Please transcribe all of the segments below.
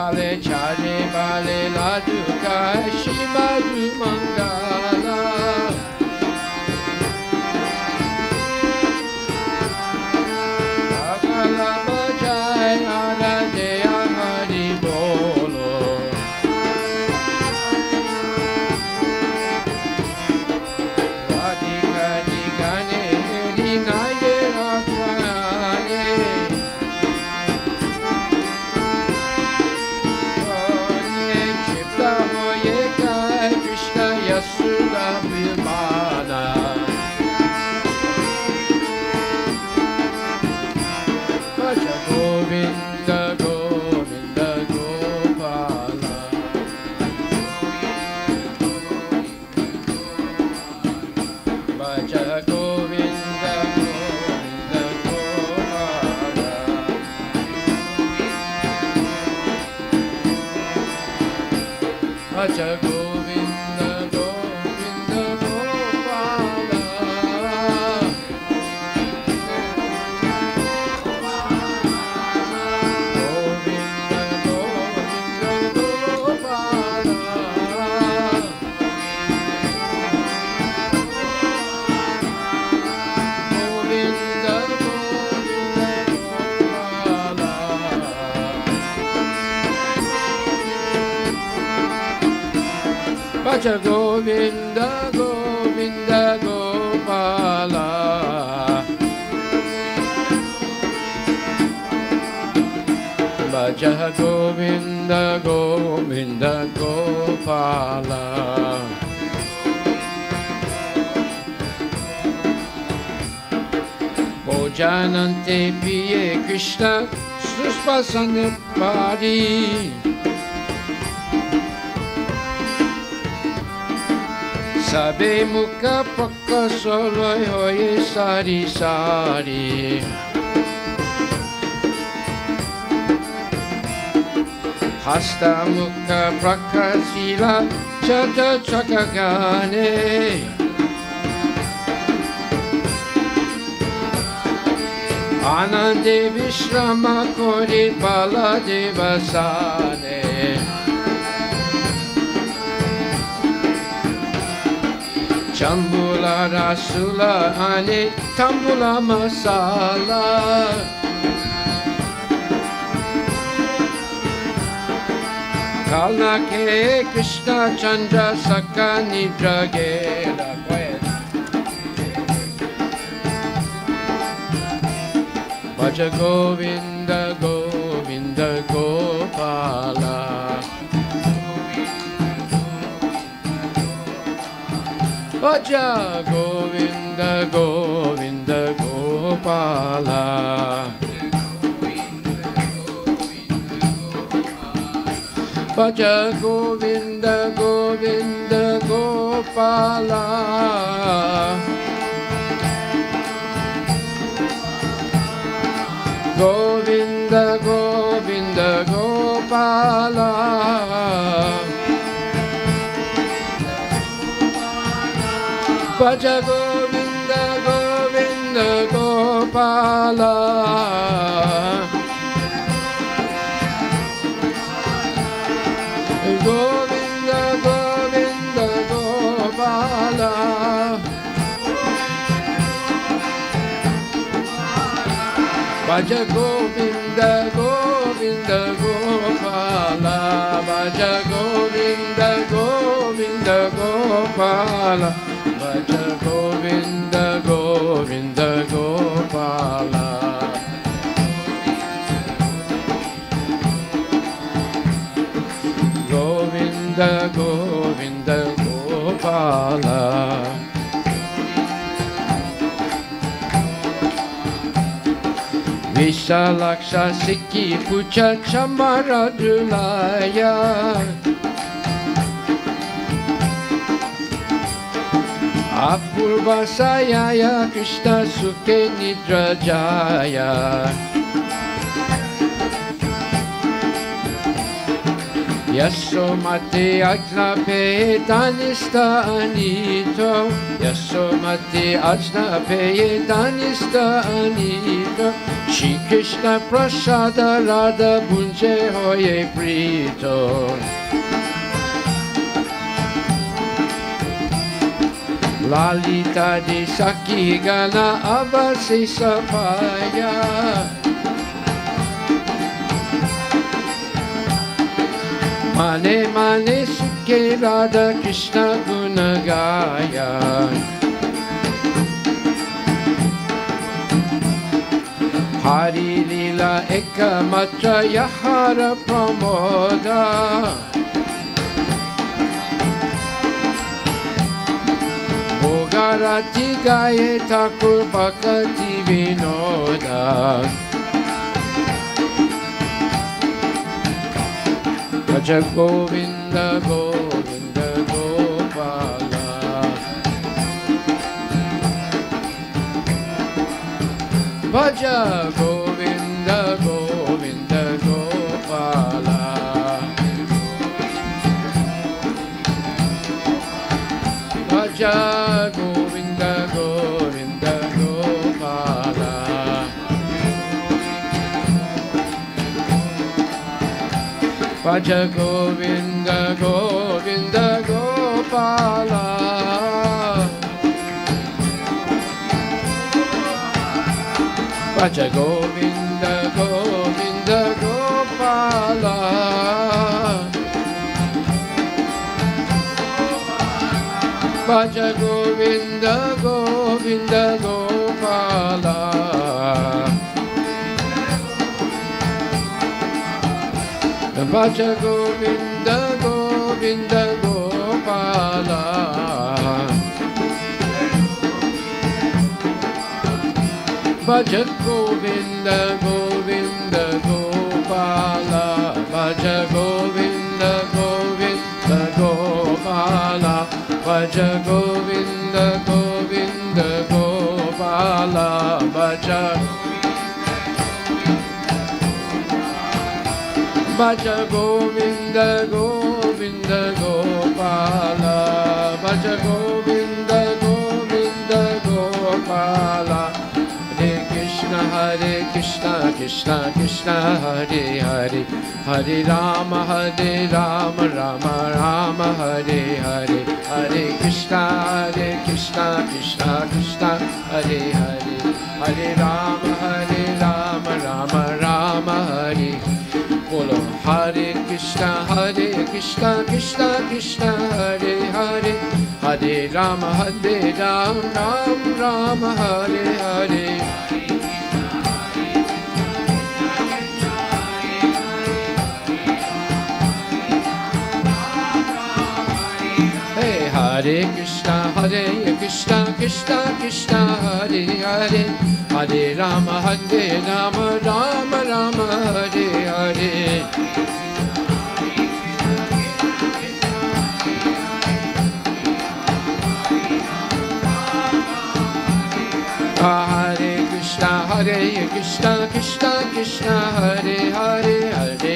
bale chare bale ladu kai shibadu mangala akala bajai arade hari bolo radhika digane dinaye rakwane Krishna Yasuda Vimana Bhaja Govinda Govinda Gopala Bhaja Govinda Govinda Gopala Bhaja Govinda Govinda Gopala Govinda Govinda Gopala Govinda Govinda Gopala Bhaja Govinda Govinda Gopala Bhaja Govinda Govinda Gopala Bhojanante piye Krishna Suspasane Pari Sabe mukha pakka soloi hoye sari sari Hasta mukha prakasila chata chakagane Anande vishrama kori baladeva sane Chambula rasula ane tambula masala Kalna ke Krishna Chandra Saka Nidra Gera Bhaja Govinda Govinda Gopala Bhaja Govinda Govinda Gopala Bhaja Govinda Govinda Gopala Govinda Govinda Gopala Bhaja Govinda Govinda Gopala Govinda Govinda Gopala Bhaja Govinda Govinda Gopala Bhaja Govinda Govinda Gopala Bhaja Govinda Govinda Gopala Govinda Govinda Gopala Vishalaksha Sikhi Pucha Chamara Dulaya Apurva Sayaya Krishna Sukhe Nidra Jaya Yasomati Ajnape Danista Anito Yasomati Ajnape Danista Anito Shri Krishna Prasada Radha Bunje Hoye Prito Lalita di Saki Gana Abasi Sapaya Mane Mane Sukhe Radha Krishna Gunagaya Harilila Ekamatra Yahara Pramoda Bhogarati Gaye Thakur Bhaktivinoda Bhaja Govinda Govinda Gopala Bhaja Govinda Govinda Gopala Bhaja Govinda Govinda Gopala Bhaja Govinda Govinda Gopala Bhaja Govinda Govinda Gopala Bhaja Govinda Govinda Gopala Bhaja Govinda Govinda Gopala Bhaja Govinda Govinda Gopala Bhaja Govinda Govinda Gopala Bhaja Govinda Govinda Gopala Bhaja Bhaja Govinda Govinda Gopala Bhaja Govinda Govinda Gopala Hare Krishna Krishna Krishna Hare Hare Hare Rama Rama Rama Hare Hare Hare Krishna Krishna Krishna Hare Hare Hare Rama Rama Rama Hare Bolo Hare Krishna Krishna Krishna Hare Hare Hare Rama Rama Hare Hare Hare Krishna Krishna Krishna Hare Hare Hare Rama Rama Rama Hare Hare Hare Krishna Krishna Krishna Hare Hare Hare Rama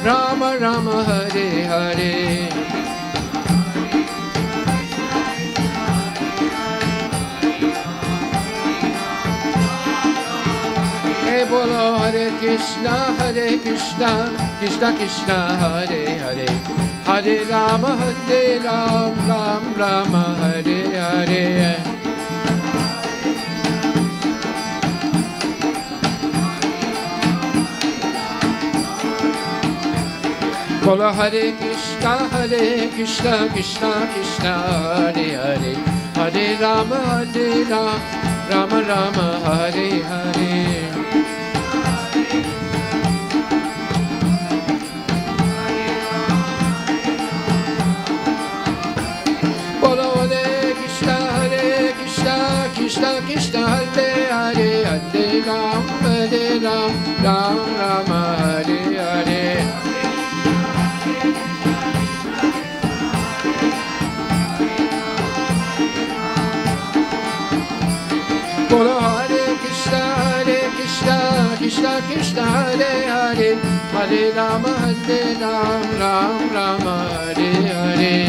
Rama Rama Hare Hare Bolo Hare Krishna Krishna Krishna Hare Hare Hare Rama Rama Hare Hare Bolo Hare Krishna Krishna Krishna Hare Hare Hare Rama Rama Hare Hare Krishna Hare Hare Hare Rama Hare Hare Bolo Hare Krishna Krishna Krishna Hare Hare, Hare Rama Ram Rama Hare Hare.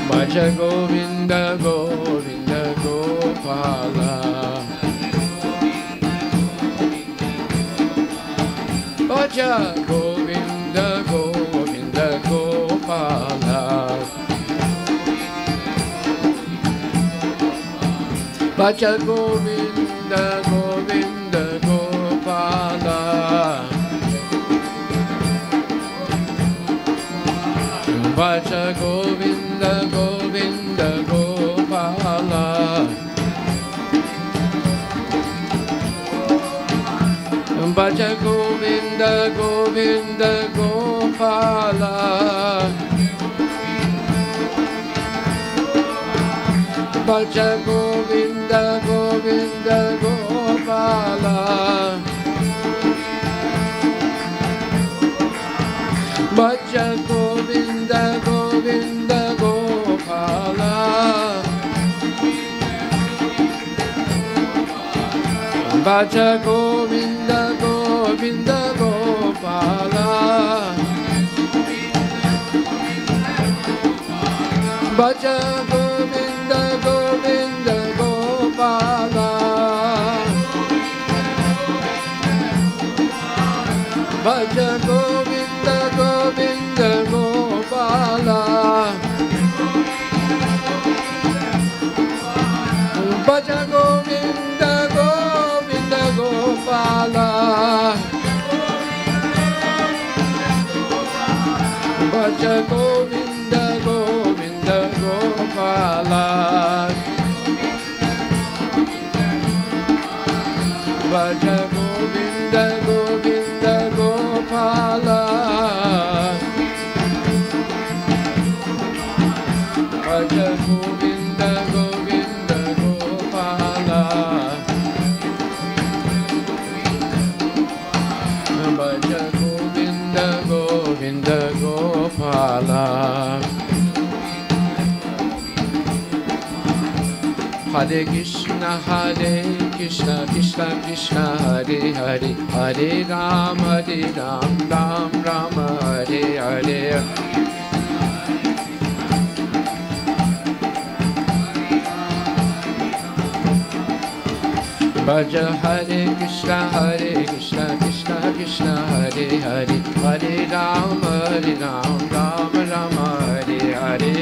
Bhaja Govinda Govinda Gopala, Bhaja Govinda Govinda Gopala, Bhaja Govinda Govinda Gopala, Bhaja Govinda Govinda Gopala, Bhaja Govinda Govinda Gopala, Bhaja Govinda Govinda Gopala, Bhaja Govinda Govinda Gopala, Bhaja Govinda Govinda Gopala, Bhaja Govinda Govinda Gopala, Bhaja Govinda Govinda Gopala, Bhaja Govinda Govinda Gopala, Bhaja Govinda Govinda Gopala, Bhaja Govinda Govinda Gopala, Bhaja Govinda Govinda Gopala, Bhaja Govinda Govinda Gopala. Hare Krishna Krishna Krishna Hare Hare, Hare Ram Ram Rama Hare Hare. Bhaja Hare Krishna Krishna Krishna Hare Hare, Hare Ram Ram Rama Hare Hare.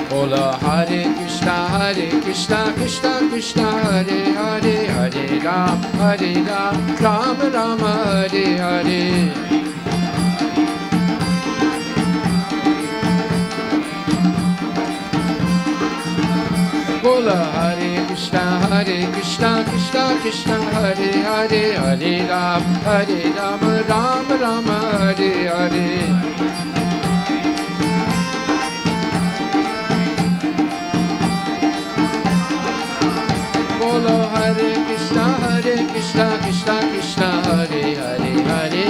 Bola Hare Krishna Krishna Krishna Hare Hare, Hare Ram Ram Rama Hare Hare. Bola Hare Krishna Krishna Krishna Hare Hare, Hare Ram Ram Rama Hare Hare. Bolo Hare Krishna Krishna Krishna Hare Hare, Hare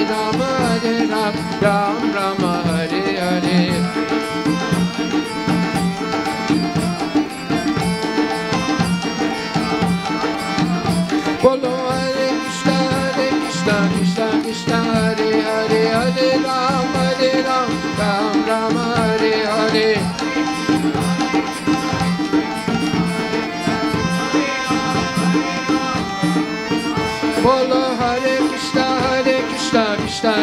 Ram Rama Hare Hare. Bolo Hare Krishna Krishna Hare Hare, Hare Ram Rama Hare Hare. Bolo Hare Krishna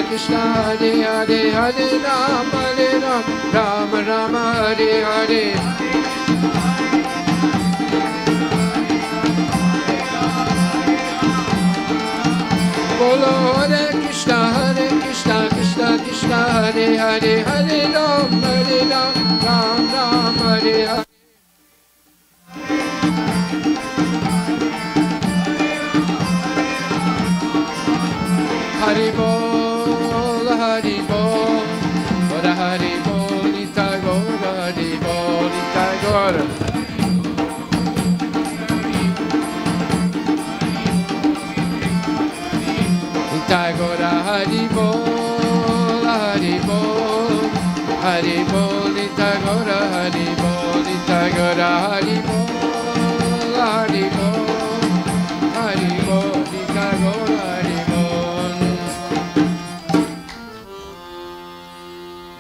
Krishna Hare Hare, Hare Ram Rama Hare Hare. Bolo Hare Krishna Krishna Hare Hare, Hare Ram Ram Hare Hare. Haribol, Haribol, Gora Haribol, Itagora, Haribol, Itagora. Nitai Gaura Haribol, Haribol, Haribol, Nitai Gaura Haribol, Nitai Gaura Haribol, Haribol, Haribol, Nitai Gaura Haribol.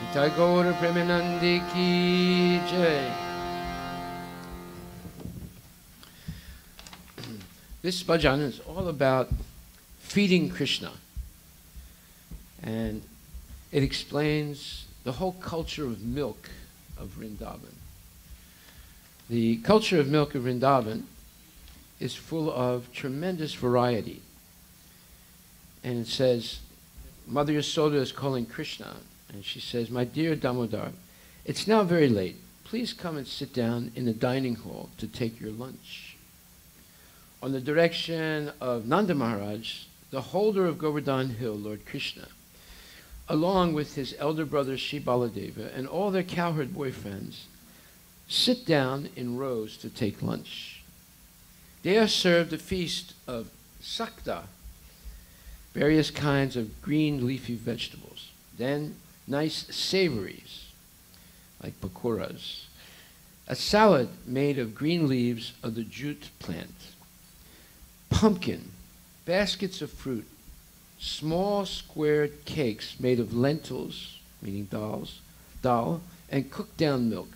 Nitai Gaura Premanandi Ki Jai. This bhajan is all about feeding Krishna. And it explains the whole culture of milk of Vrindavan. The culture of milk of Vrindavan is full of tremendous variety. And it says, Mother Yasoda is calling Krishna, and she says, my dear Damodar, it's now very late. Please come and sit down in the dining hall to take your lunch. On the direction of Nanda Maharaj, the holder of Govardhan Hill, Lord Krishna, along with his elder brother Shri Baladeva and all their cowherd boyfriends, sit down in rows to take lunch. They are served a feast of sakta, various kinds of green leafy vegetables, then nice savories, like pakoras, a salad made of green leaves of the jute plant, pumpkin, baskets of fruit, small squared cakes made of lentils, meaning dal, and cooked down milk,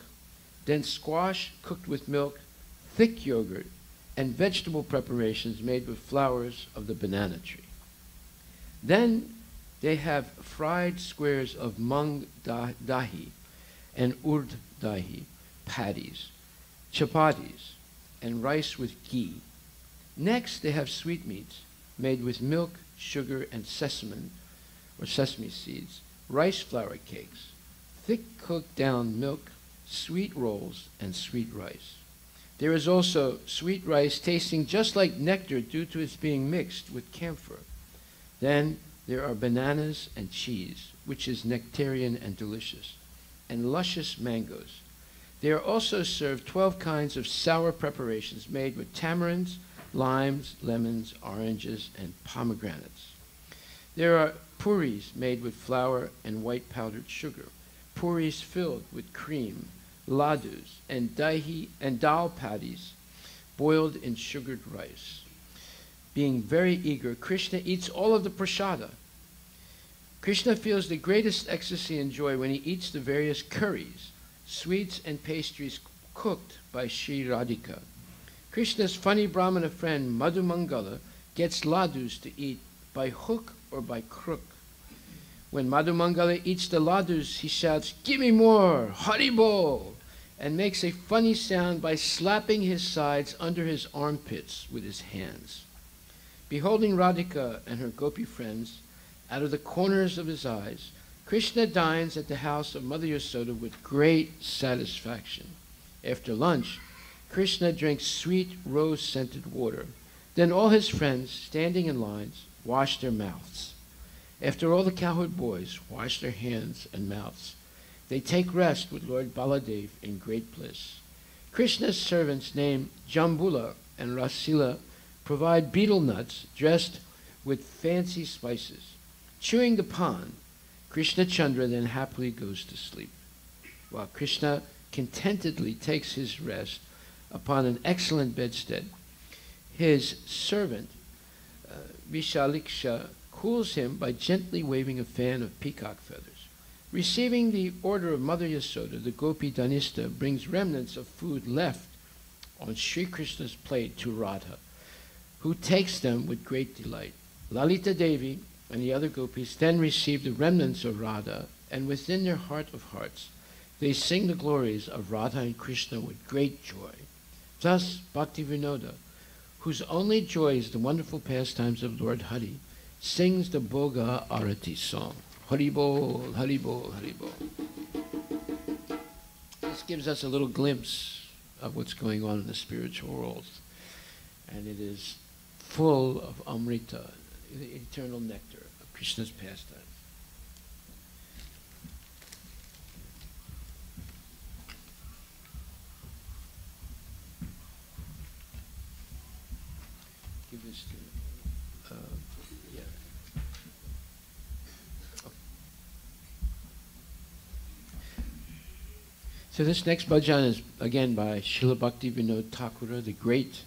then squash cooked with milk, thick yogurt, and vegetable preparations made with flowers of the banana tree. Then they have fried squares of mung dahi and urd dahi, patties, chapatis, and rice with ghee. Next, they have sweetmeats made with milk, sugar, and sesame seeds, rice flour cakes, thick cooked down milk, sweet rolls, and sweet rice. There is also sweet rice tasting just like nectar due to its being mixed with camphor. Then there are bananas and cheese, which is nectarian and delicious, and luscious mangoes. They are also served 12 kinds of sour preparations made with tamarinds, limes, lemons, oranges, and pomegranates. There are puris made with flour and white powdered sugar, puris filled with cream, ladus, and dahi and dal patties boiled in sugared rice. Being very eager, Krishna eats all of the prasada. Krishna feels the greatest ecstasy and joy when he eats the various curries, sweets, and pastries cooked by Sri Radhika. Krishna's funny Brahmana friend Madhu Mangala gets ladus to eat by hook or by crook. When Madhu Mangala eats the ladus, he shouts, "Give me more, Haribol," and makes a funny sound by slapping his sides under his armpits with his hands. Beholding Radhika and her gopi friends out of the corners of his eyes, Krishna dines at the house of Mother Yasoda with great satisfaction. After lunch, Krishna drinks sweet rose-scented water. Then all his friends, standing in lines, wash their mouths. After all the cowherd boys wash their hands and mouths, they take rest with Lord Baladev in great bliss. Krishna's servants named Jambula and Rasila provide betel nuts dressed with fancy spices. Chewing the pan, Krishna Chandra then happily goes to sleep, while Krishna contentedly takes his rest upon an excellent bedstead. His servant, Vishaliksha, cools him by gently waving a fan of peacock feathers. Receiving the order of Mother Yasoda, the Gopi Dhanista brings remnants of food left on Sri Krishna's plate to Radha, who takes them with great delight. Lalita Devi and the other gopis then receive the remnants of Radha, and within their heart of hearts, they sing the glories of Radha and Krishna with great joy. Thus, Bhaktivinoda, whose only joy is the wonderful pastimes of Lord Hari, sings the Bhoga Arati song. Haribol, Haribol, Haribol. This gives us a little glimpse of what's going on in the spiritual world. And it is full of Amrita, the eternal nectar of Krishna's pastime. Give this to, yeah. So this next bhajan is again by Srila Bhaktivinoda Thakur, the great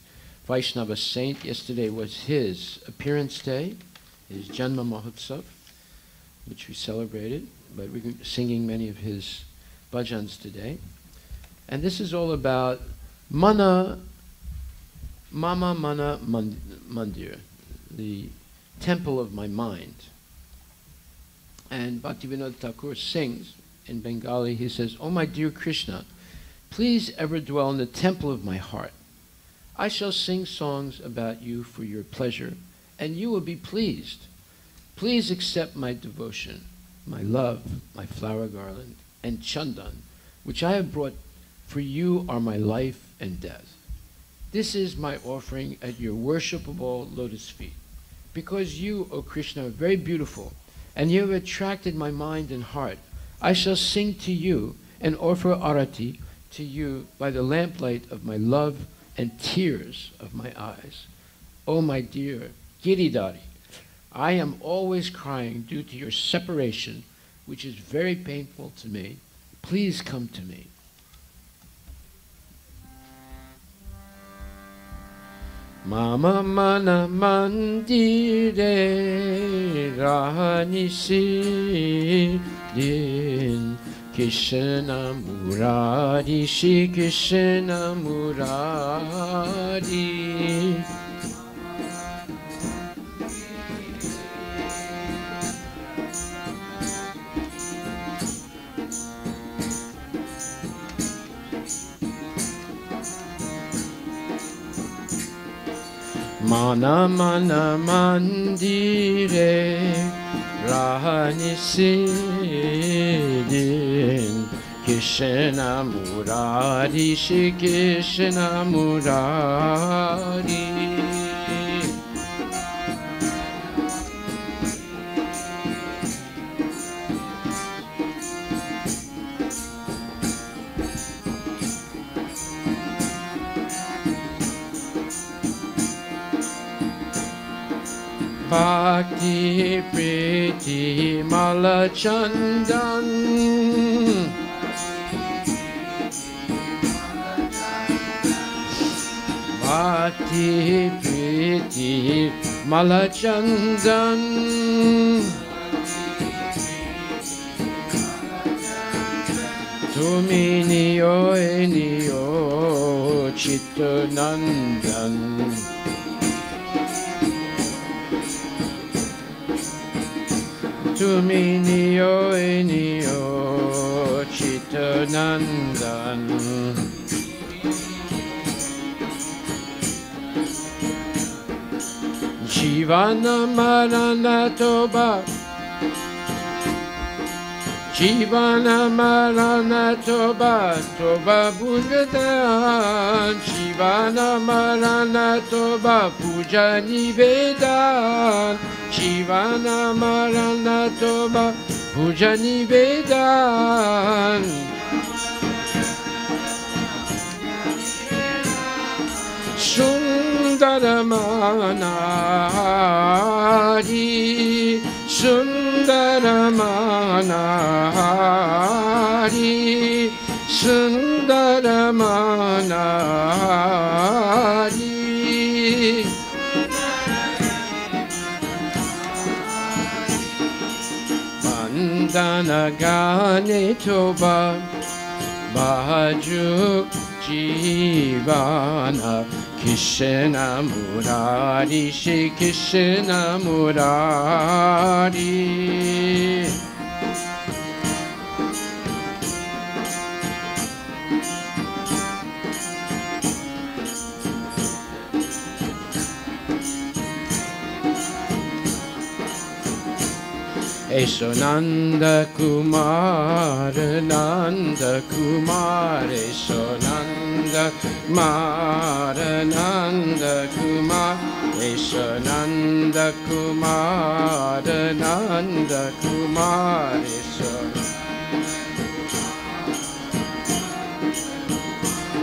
Vaishnava saint. Yesterday was his appearance day, his Janma Mahotsav, which we celebrated, but we're singing many of his bhajans today. And this is all about Mama Mana Mandir, the temple of my mind. And Bhaktivinoda Thakur sings in Bengali, he says, "Oh my dear Krishna, please ever dwell in the temple of my heart. I shall sing songs about you for your pleasure, and you will be pleased. Please accept my devotion, my love, my flower garland, and chandan, which I have brought, for you are my life and death. This is my offering at your worshipable lotus feet. Because you, O Krishna, are very beautiful, and you have attracted my mind and heart, I shall sing to you and offer arati to you by the lamplight of my love and tears of my eyes. O my dear Giridhari, I am always crying due to your separation, which is very painful to me. Please come to me." Mama mana mandire rahanisi din Krishna murari Shri Krishna murari. Mana mana mandire rahanisi din Krishna murari Shri Krishna murari. Bhakti Priti Mala Chandan, Bhakti Priti Mala Chandan, Tumi Niyo Eniyo Chittanandan, Tumi niyo eniyo Chittanandan. Jivana marana toba, Jivana marana toba, toba bhujadan. Jivana marana toba, puja nivedan. Jivana marana toba, puja nivedan. Sundaramanari, Sundaramanari, Sundaramanari. Bandana gane toba, bhaju jivana, Krishna murari Shri Krishna murari. Eso Nanda Kumar, Nanda Kumar, eso Nanda Kumar, Nanda Kumar, eso Nanda Kumar, Nanda Kumar, eso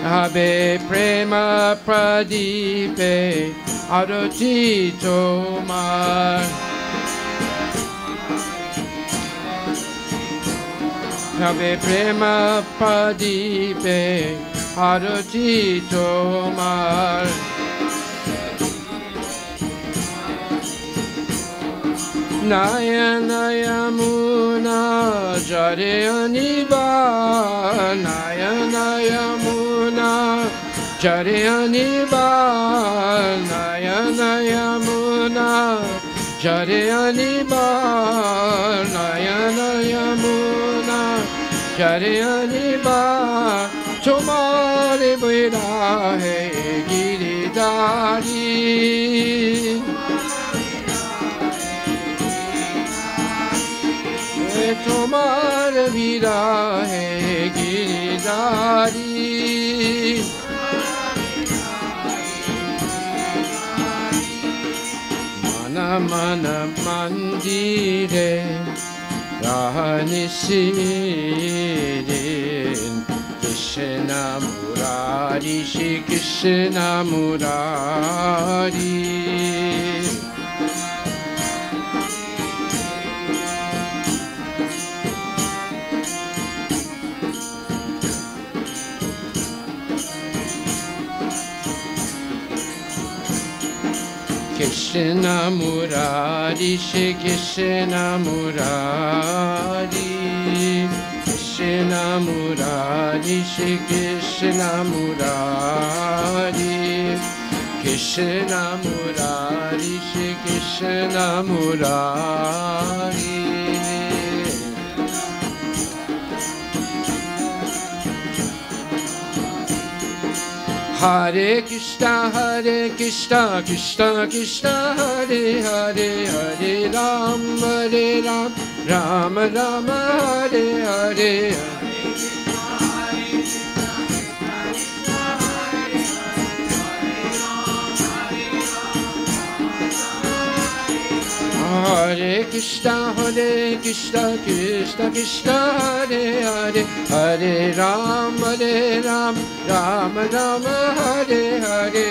Habe Prema Pradipe Arati Tomar. Habe prema padipe arati tomar. Nayana Yamuna Jare Aniba, Nayana Yamuna Jare Aniba, Nayana Yamuna Jare Aniba, Nayana Yamuna Jare Aniba, Tomare Virahe Giridari. Tomar virahe giridari. Mana mana mandire rahanisirin. Krishna Murari Shri Krishna Murari. Krishna Murari Shri Krishna Murari. Krishna Murari Shri Krishna Murari. Krishna Murari Shri Krishna Murari. Hare Krishna, Krishna Krishna, Hare Hare, Hare Ram, Ram Ram, Hare Hare. Hare Krishna, Krishna Krishna, Hare Hare, Hare Ram, Ram Ram, Hare Hare.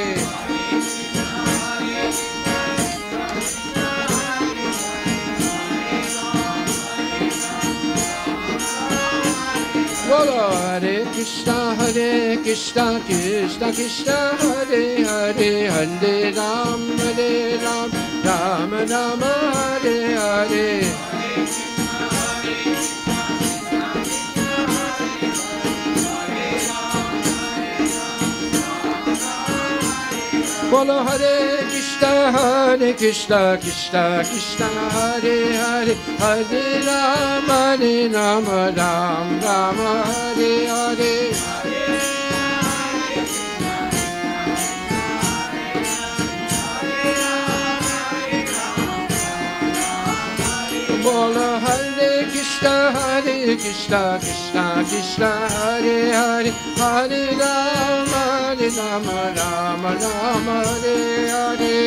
Bolo Hare Krishna, Krishna Krishna, Hare Hare, Hare Ram, Ram Ram, Hare Hare. Bolo Hare Krishna, Krishna Krishna, Hare Hare, Hare Ram, Ram Ram, Hare Hare. Bolo Hare Krishna, Krishna Krishna, Hare Hare, Hare Ram, Ram Ram, Hare Hare.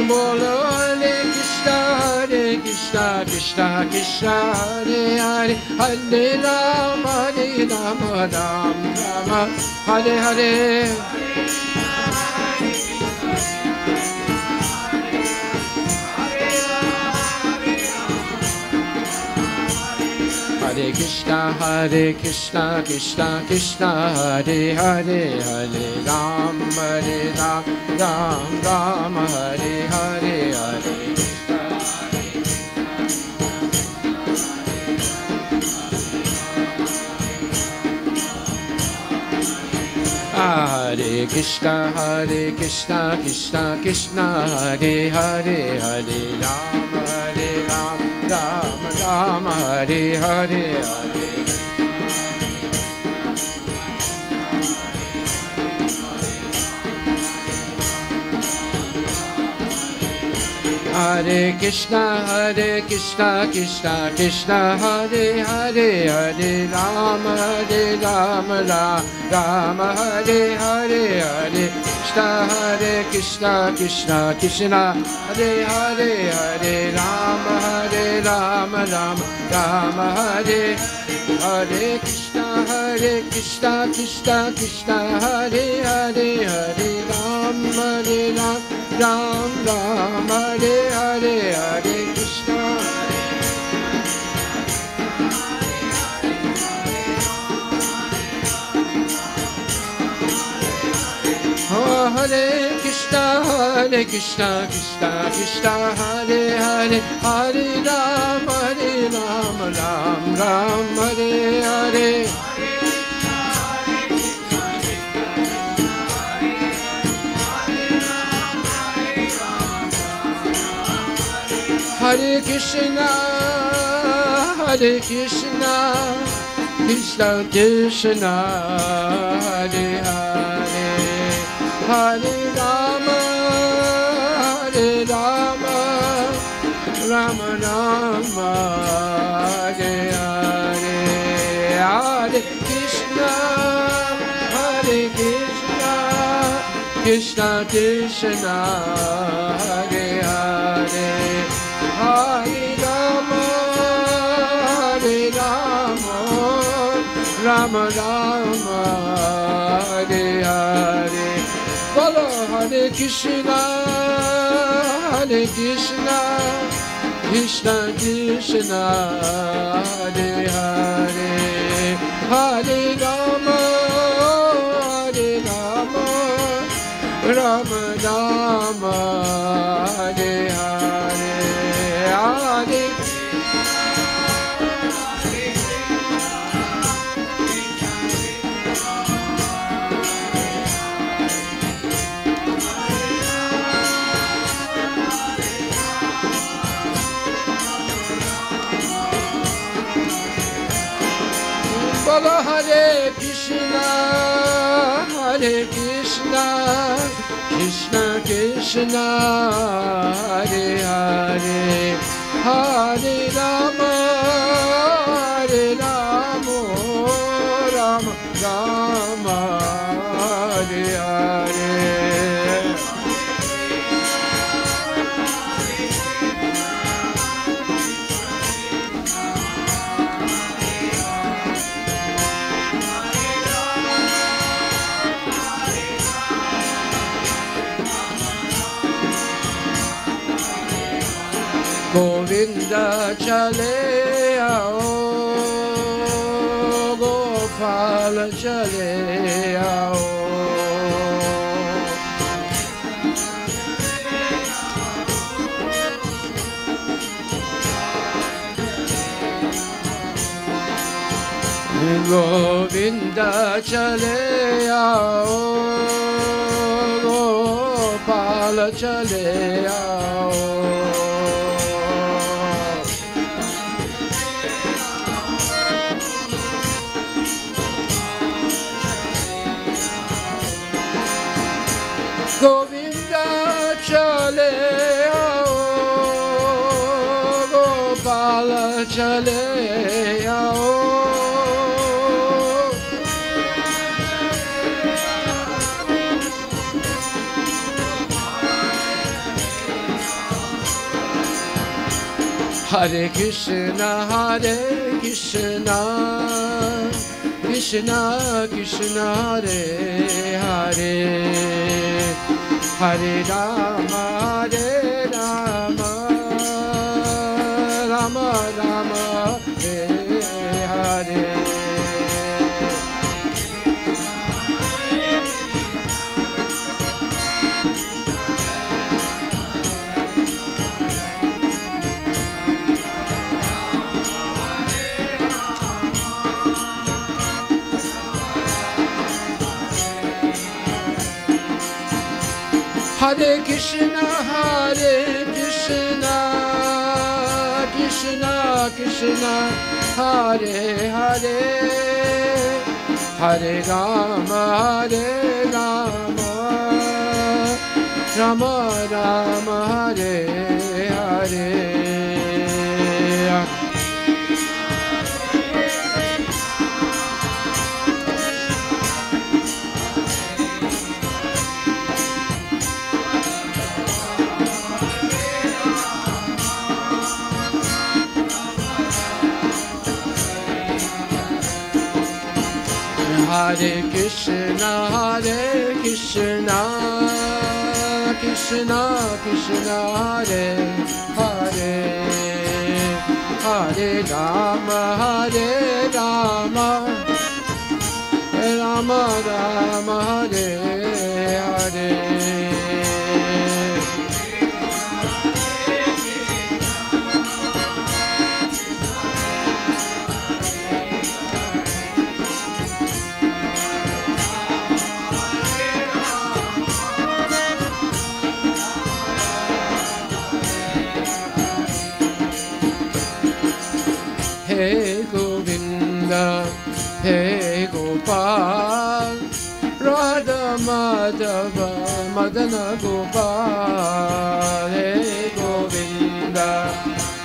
Bolo Hare Krishna, Krishna Krishna, Hare Hare, Hare Ram, Ram Ram, Hare Hare. Hare Krishna, Krishna Krishna, Hare Hare, Hare Ram, Ram Ram, Hare Hare, Hare. Hare Krishna, Krishna Krishna, Hare Hare, Hare Ram, Ram Ram, Hare Hare, Hare. Hare Krishna, Krishna Krishna, Hare Hare, Hare Ram, Ram Hare Hare, Hare Krishna, Krishna Krishna, Hare Hare, Hare Ram, Ram Hare. Hare Krishna, Krishna Krishna, Hare Hare, Hare Ram, Ram Ram, Hare Hare, Hare Krishna. Oh, Hare Krishna, Krishna Krishna, Hare Hare, Hare Ram, Ram Ram, Hare Hare. Hare Krishna, Krishna Krishna, Hare Hare, Hare Rama, Rama Rama, Hare Hare, Hare Krishna, Krishna Krishna, Hare Hare, Hare Rama, Rama Rama, Hare Hare. Bolo Hare Krishna, Krishna Krishna, Hare Hare, Hare Rama, Rama Rama, Hare Hare, Hare Bolo Hare Krishna, Krishna Krishna, Hare Hare, Hare Rama, Rama Rama, Hare Hare. Govinda chale ao, Gopala chale ao. Govinda chale ao, Gopala chale ao. Govinda chale ao, Gopala chale ao. Hare Krishna, Krishna Krishna, Hare Hare, Hare Rama, Rama Rama, Hare Hare. Hare Krishna, Krishna Krishna, Hare Hare, Hare Rama, Rama Rama, Hare Hare. Hare Krishna, Krishna Krishna, Krishna Hare Hare, Hare Rama, Hare Rama, Rama Rama, Hare Hare. Hey Govinda, Hey Gopal, Radha Madhava, Madana Gopal. Hey Govinda,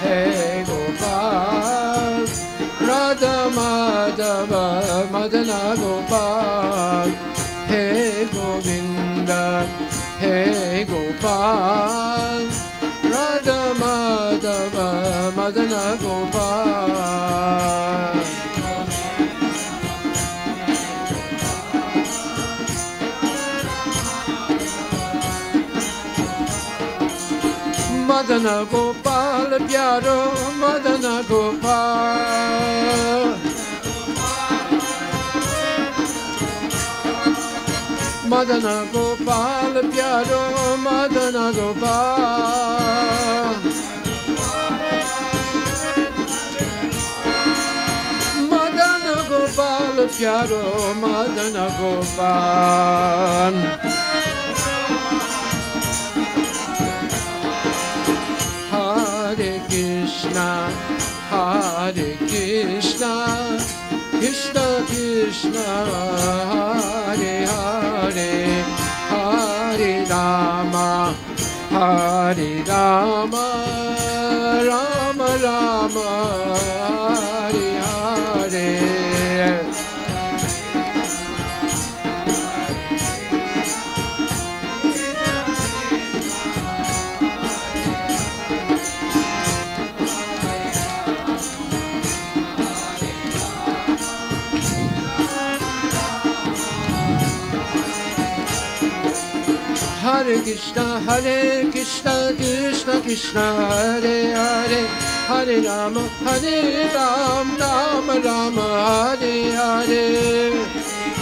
Hey Gopal, Radha Madhava, Madana Gopal. Hey Govinda, Hey Gopal, Radha Madhava, Madana Gopal. Madana Gopal, Pyaro, Madana Gopal. Madana Gopal, Pyaro, Madana Gopal. Madana Gopal, Pyaro, Madana Gopal. Hare Krishna, Hare Krishna, Krishna Krishna, Hare Hare, Hare Rama, Hare Rama, Rama Rama, Hare Hare. Hare Krishna, Krishna Krishna, Hare Hare, Hare Rama, Rama Rama, Hare Hare.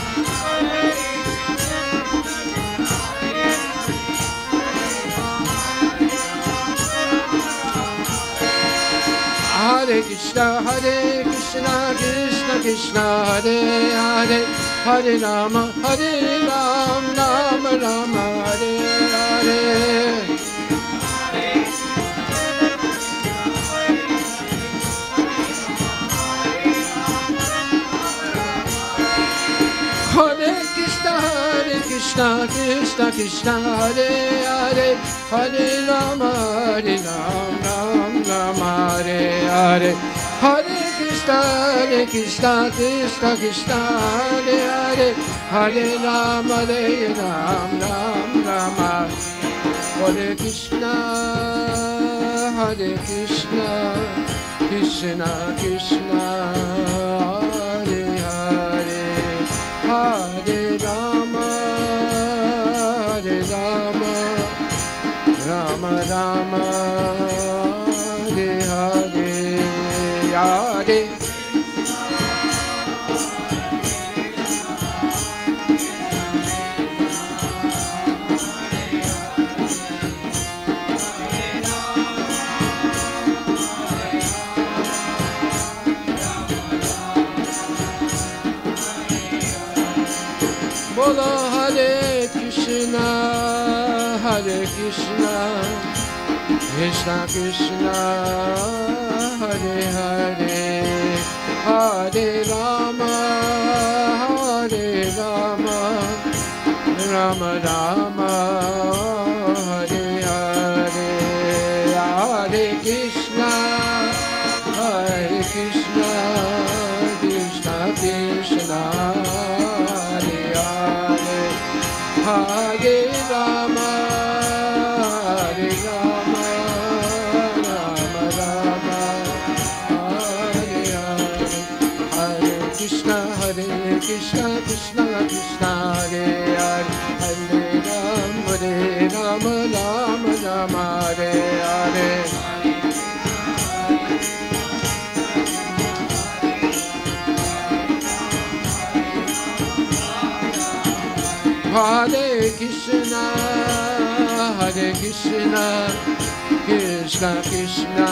Hare Krishna, Krishna Krishna, Hare Hare, Hare Rama, Rama Rama, Hare Hare. Hare Krishna, Krishna Krishna, Hare Hare, Hare Rama, Rama, Hare Hare. Hare Krishna, Krishna Krishna, Hare Hare, Hare Rama, Rama. Hare Krishna, Krishna Krishna, Hare Hare, Hare Rama, Rama Rama, Hare Hare, Hare. Bolo Hare Krishna, Krishna Krishna, Hare Hare, Hare Rama, Rama Rama, Hare Hare, Hare Krishna, Krishna Krishna, Hare Hare, Hare Rama, Rama Rama, Hare Hare, Hare Krishna, Krishna Krishna, Hare Hare, Hare Rama, Hare Krishna, Hare Krishna, Krishna Krishna,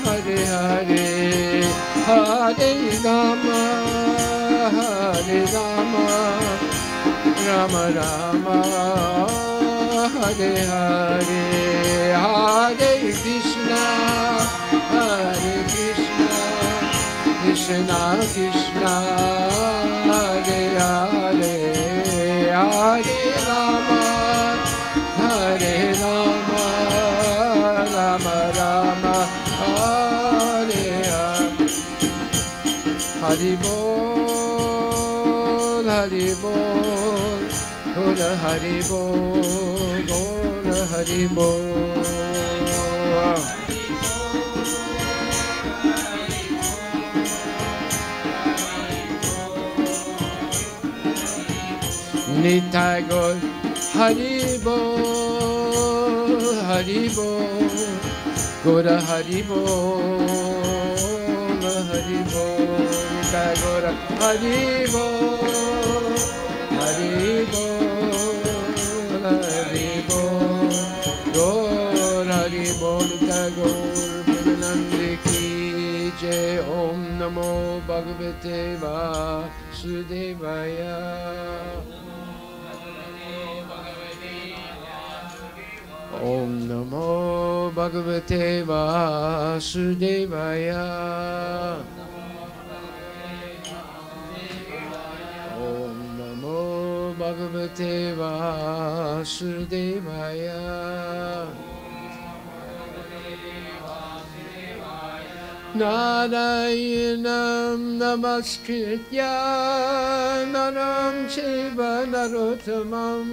Hare Hare, Hare Rama, Hare Rama, Rama Rama, Hare Hare, Hare Krishna, Hare Krishna, Krishna Krishna, Hare Hare, Hare Rama, Hare Rama, Rama Rama, Hare Hare. Hari Bol, Hari Bol, Gora Hari Bol, Gora Hari Bol. Nitai Gaur Hari Bol, Hari Bol, Gora Hari Bol, Hari Bol. Nitai Gaur Hari Bol, Hari Bol, Hari Bol, Gaur Hari Bol. Nitai Gaur Premanande ki jai. Om Namo Bhagavate Vasudevaya. Om Namo Bhagavate Vasudevaya. Om Namo Bhagavate Vasudevaya. Narayanam Namaskritya Naram Chaiva Narottamam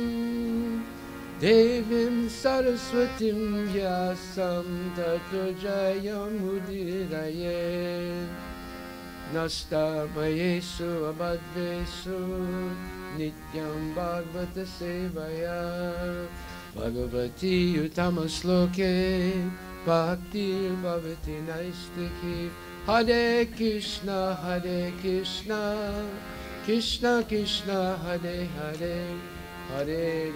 Devim Saraswatim Vyasam Tato Jayam Udiraye Nastamayesu Abadvesu Nityam Bhagavata Sevaya Bhagavati Utamasloke Bhakti Bhavati Naistiki. Hare Krishna, Krishna Krishna, Hare Hare, Hare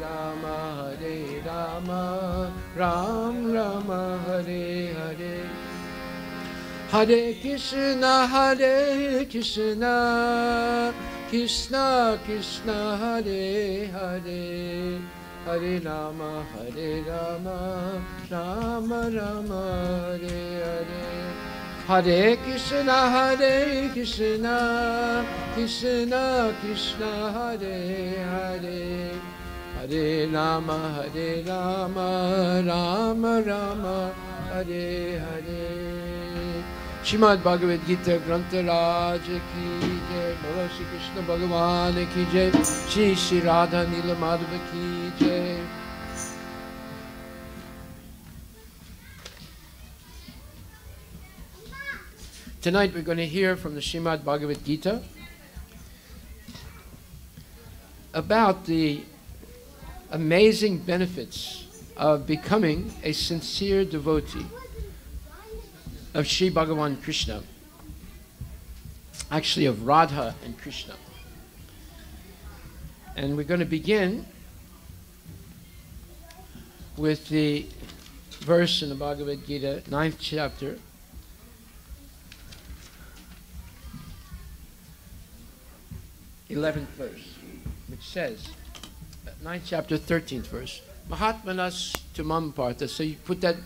Rama, Ram Rama, Hare Hare. Hare Krishna, Krishna Krishna, Hare Hare, Hare Rama, Rama Rama, Hare Hare. Hare Krishna, Krishna Krishna, Hare Hare, Hare Rama, Rama Rama, Hare Hare. Srimad Bhagavad-gita Grantha Raja ki jai, Bolo Shri Krishna Bhagavan ki jai, Shri Shri Radha Nila Madhava ki jai. Tonight we're going to hear from the Srimad Bhagavad-gita about the amazing benefits of becoming a sincere devotee of Sri Bhagavan Krishna, actually of Radha and Krishna. And we're going to begin with the verse in the Bhagavad-gita, 9th chapter, th verse, which says, 9th chapter, 13th verse, Mahatmanas Tumam Partha. So you put that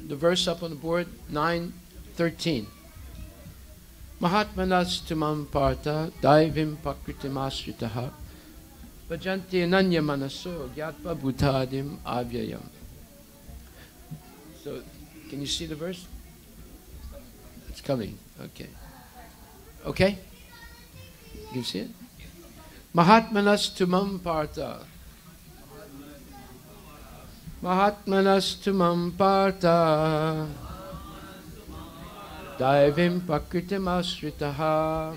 the verse up on the board, 9:13. Mahatmanas Tumam Partha Daivim Pakritim Asritaha Vajanti Ananya Manaso Gyatva Bhutadim Avyayam. So can you see the verse? It's coming. Okay. Okay? You see it? Mahatmanas Tumam Partha. Mahatmanas Tumam Partha Daivim Pakritim Asritaha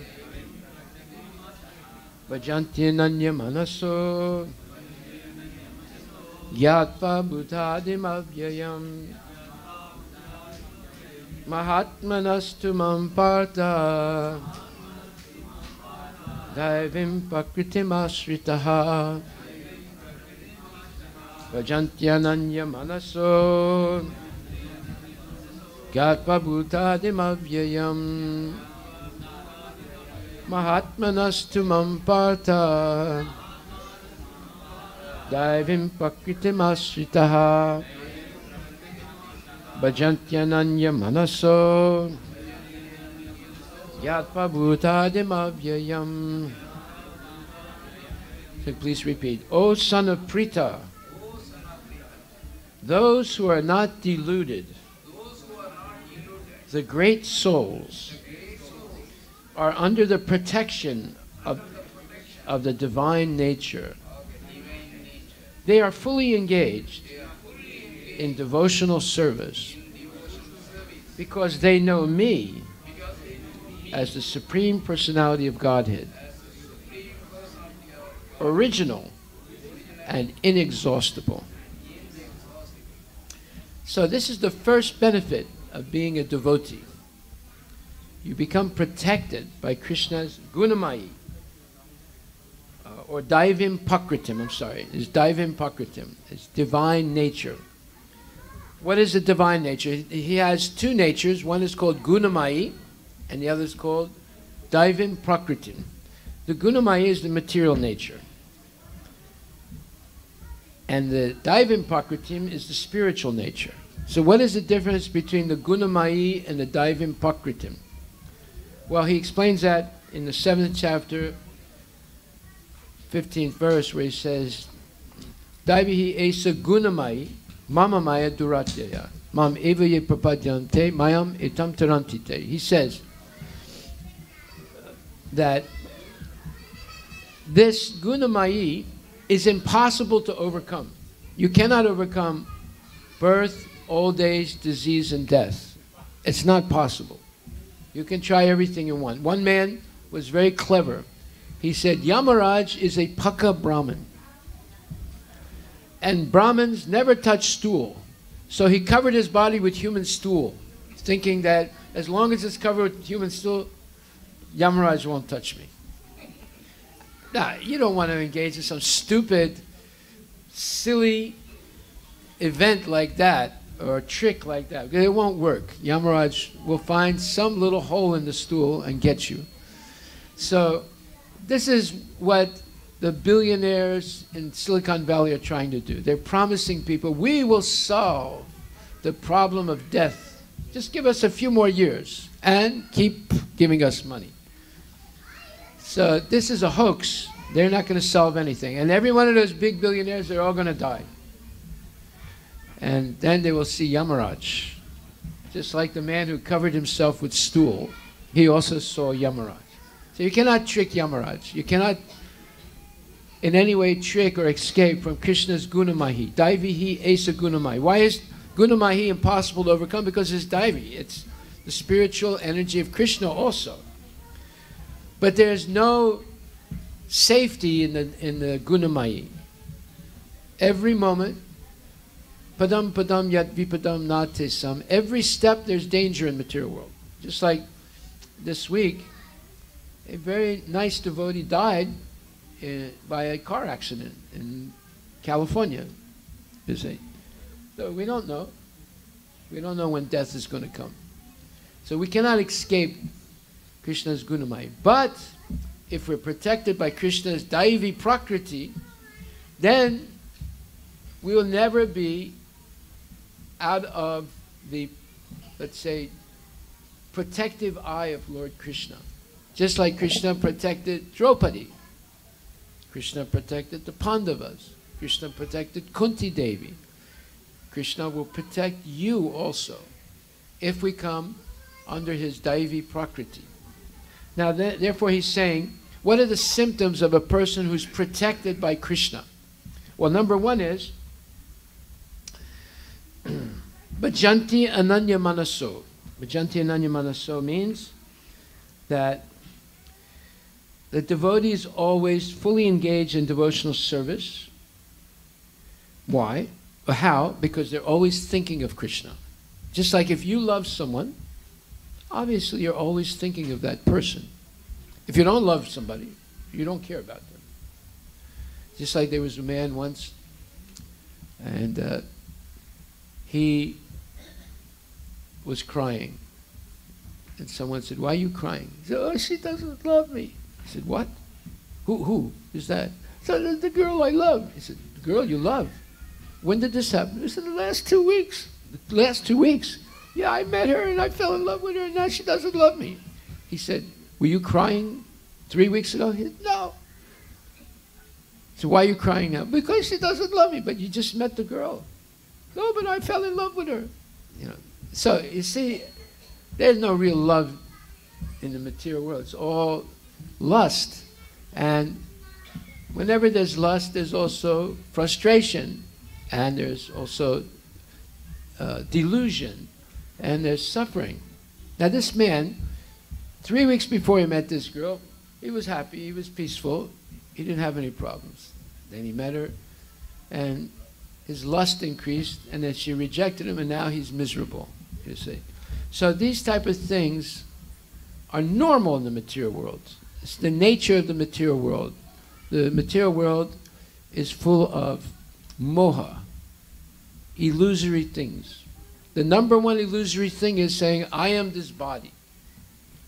Vajanti Nanya Manaso Gyatva Bhutadim Avyayam. Mahatmanas Tumam Partha Daivim Prakritim Asritaha Vajantyananya Manaso Gatva Bhutadim Avyayam Mahatmanastu Mamparta Daivim Prakritim Asritaha Bhajantyananya Manaso Gatva Bhutadim Avyayam. So please repeat. O son of Pritha, those who are not deluded, the great souls, are under the protection of the divine nature. They are fully engaged in devotional service because they know me as the Supreme Personality of Godhead, original and inexhaustible. So this is the first benefit of being a devotee. You become protected by Krishna's gunamayi, or daivim pakritim, it's daivim pakritim, it's divine nature. What is the divine nature? He has two natures. One is called gunamayi, and the other is called daivim prakritim. The gunamayi is the material nature, and the daivim prakritim is the spiritual nature. So what is the difference between the gunamayi and the daivim prakritim? Well, he explains that in the 7th chapter, 15th verse, where he says, Daivihi esa gunamayi mama maya duratyaya mam evaye prapadyante mayam etam tarantite. He says that this gunamayi is impossible to overcome. You cannot overcome birth, old age, disease, and death. It's not possible. You can try everything you want. One man was very clever. He said, Yamaraj is a Paka Brahmin. And Brahmins never touch stool. So he covered his body with human stool, thinking that as long as it's covered with human stool, Yamaraj won't touch me. Now, you don't want to engage in some stupid, silly event like that, or a trick like that. It won't work. Yamaraj will find some little hole in the stool and get you. So this is what the billionaires in Silicon Valley are trying to do. They're promising people, we will solve the problem of death. Just give us a few more years and keep giving us money. So this is a hoax. They're not going to solve anything. And every one of those big billionaires, they're all going to die. And then they will see Yamaraj. Just like the man who covered himself with stool, he also saw Yamaraj. So you cannot trick Yamaraj. You cannot in any way trick or escape from Krishna's gunamahi. Daivihi esa gunamahi. Why is gunamahi impossible to overcome? Because it's daivi. It's the spiritual energy of Krishna also. But there's no safety in the gunamayi. Every moment, padam padam yat vipadam nate sam. Every step there's danger in the material world. Just like this week, a very nice devotee died by a car accident in California. So we don't know. We don't know when death is going to come. So we cannot escape Krishna's gunamaya. But if we're protected by Krishna's daivi prakriti, then we will never be out of the, let's say, protective eye of Lord Krishna. Just like Krishna protected Draupadi. Krishna protected the Pandavas. Krishna protected Kunti Devi. Krishna will protect you also if we come under his daivi prakriti. Now, therefore, he's saying, what are the symptoms of a person who's protected by Krishna? Well, number one is Bhajanti Ananya Manaso. Bhajanti Ananya Manaso means that the devotee is always fully engaged in devotional service. Why? How? Because they're always thinking of Krishna. Just like if you love someone, obviously you're always thinking of that person. If you don't love somebody, You don't care about them. Just like there was a man once, and he was crying. And someone said, "Why are you crying?" He said, "Oh, she doesn't love me." I said, "What? Who is that?" So the girl I love. He said, "The girl you love? When did this happen?" He said, "The last 2 weeks." "The last 2 weeks?" "Yeah, I met her and I fell in love with her and now she doesn't love me." He said, "Were you crying 3 weeks ago?" He said, "No." So why are you crying now? "Because she doesn't love me." "But you just met the girl." "No, but I fell in love with her." You know. So you see, there's no real love in the material world. It's all lust. And whenever there's lust, there's also frustration. And there's also delusion. And there's suffering. Now this man, 3 weeks before he met this girl, he was happy, he was peaceful, he didn't have any problems. Then he met her, and his lust increased, and then she rejected him, and now he's miserable, you see. So these type of things are normal in the material world. It's the nature of the material world. The material world is full of moha, illusory things. The number one illusory thing is saying, "I am this body."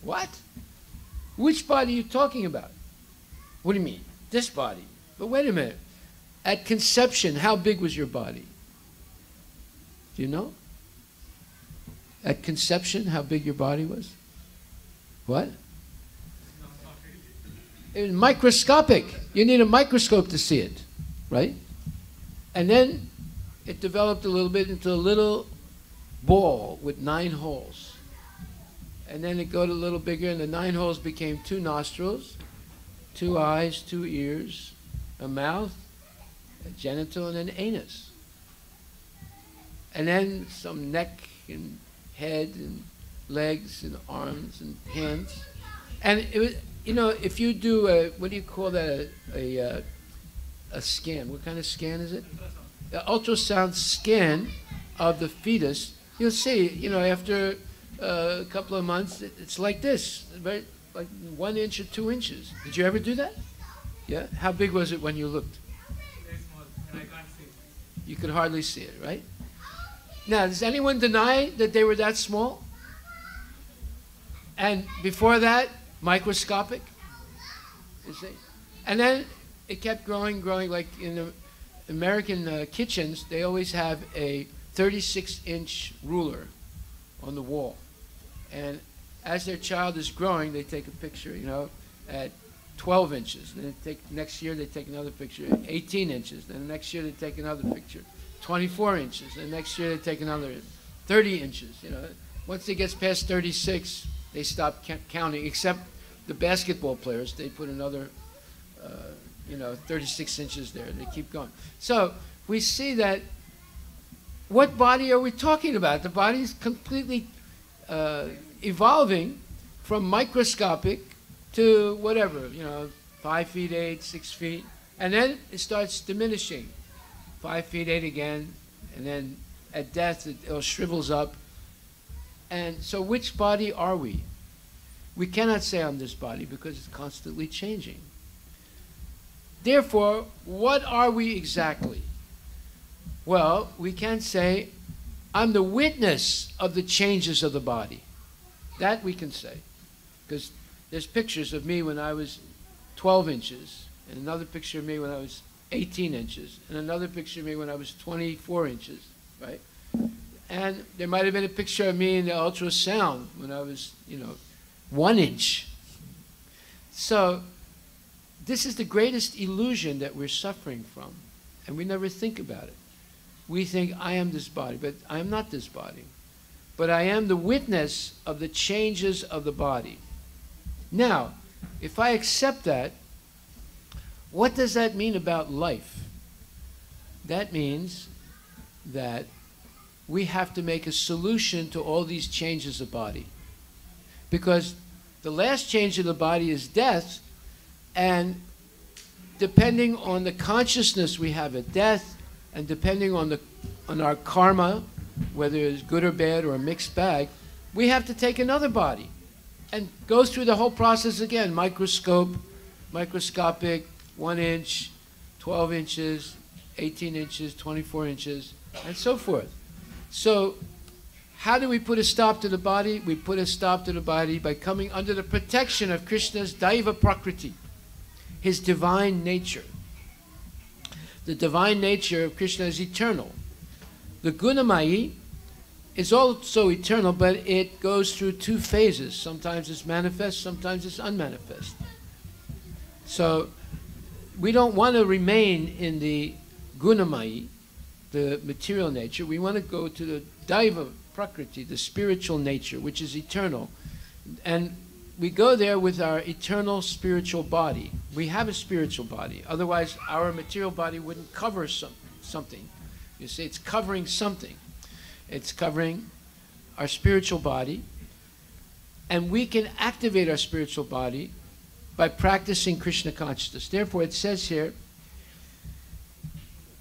What? Which body are you talking about? What do you mean? This body. But wait a minute. At conception, how big was your body? Do you know? At conception, how big your body was? What? It was microscopic. You need a microscope to see it, right? And then it developed a little bit into a little ball with 9 holes. And then it got a little bigger, and the 9 holes became 2 nostrils, 2 eyes, 2 ears, a mouth, a genital, and an anus. And then some neck and head and legs and arms and hands. And it was, you know, if you do a, what do you call that, a scan, what kind of scan is it? An ultrasound scan of the fetus, you'll see, you know, after a couple of months, it's like this, right? Like 1 inch or 2 inches. Did you ever do that? Yeah? How big was it when you looked? Very small, and I can't see. You could hardly see it, right? Now, does anyone deny that they were that small? And before that, microscopic? You see? And then it kept growing, like in the American kitchens, they always have a 36-inch ruler on the wall. And as their child is growing, they take a picture, you know, at 12 inches. Then next year they take another picture at 18 inches. Then the next year they take another picture, 24 inches. And next year they take another 30 inches. You know, once it gets past 36, they stop counting. Except the basketball players, they put another, 36 inches there. They keep going. So we see that. What body are we talking about? The body is completely evolving from microscopic to whatever, 5 feet 8, 6 feet, and then it starts diminishing, 5 feet 8 again, and then at death it shrivels up. And so which body are we? We cannot say I'm this body because it's constantly changing. Therefore, what are we exactly? Well, we can say, I'm the witness of the changes of the body. That we can say. Because there's pictures of me when I was 12 inches, and another picture of me when I was 18 inches, and another picture of me when I was 24 inches, right? And there might have been a picture of me in the ultrasound when I was, 1 inch. So this is the greatest illusion that we're suffering from, and we never think about it. We think, I am this body, but I am not this body. But I am the witness of the changes of the body. Now, if I accept that, what does that mean about life? That means that we have to make a solution to all these changes of body. Because the last change of the body is death, and depending on the consciousness we have at death, and depending on our karma, whether it's good or bad or a mixed bag, we have to take another body and go through the whole process again, microscope, microscopic, 1 inch, 12 inches, 18 inches, 24 inches, and so forth. So how do we put a stop to the body? We put a stop to the body by coming under the protection of Krishna's Daiva Prakriti, his divine nature. The divine nature of Krishna is eternal. The Gunamayi is also eternal, but it goes through 2 phases. Sometimes it's manifest, sometimes it's unmanifest. So we don't want to remain in the Gunamayi, the material nature. We want to go to the Daiva Prakriti, the spiritual nature, which is eternal. And we go there with our eternal spiritual body. We have a spiritual body. Otherwise, our material body wouldn't cover something. You see, it's covering something. It's covering our spiritual body. And we can activate our spiritual body by practicing Krishna consciousness. Therefore, it says here,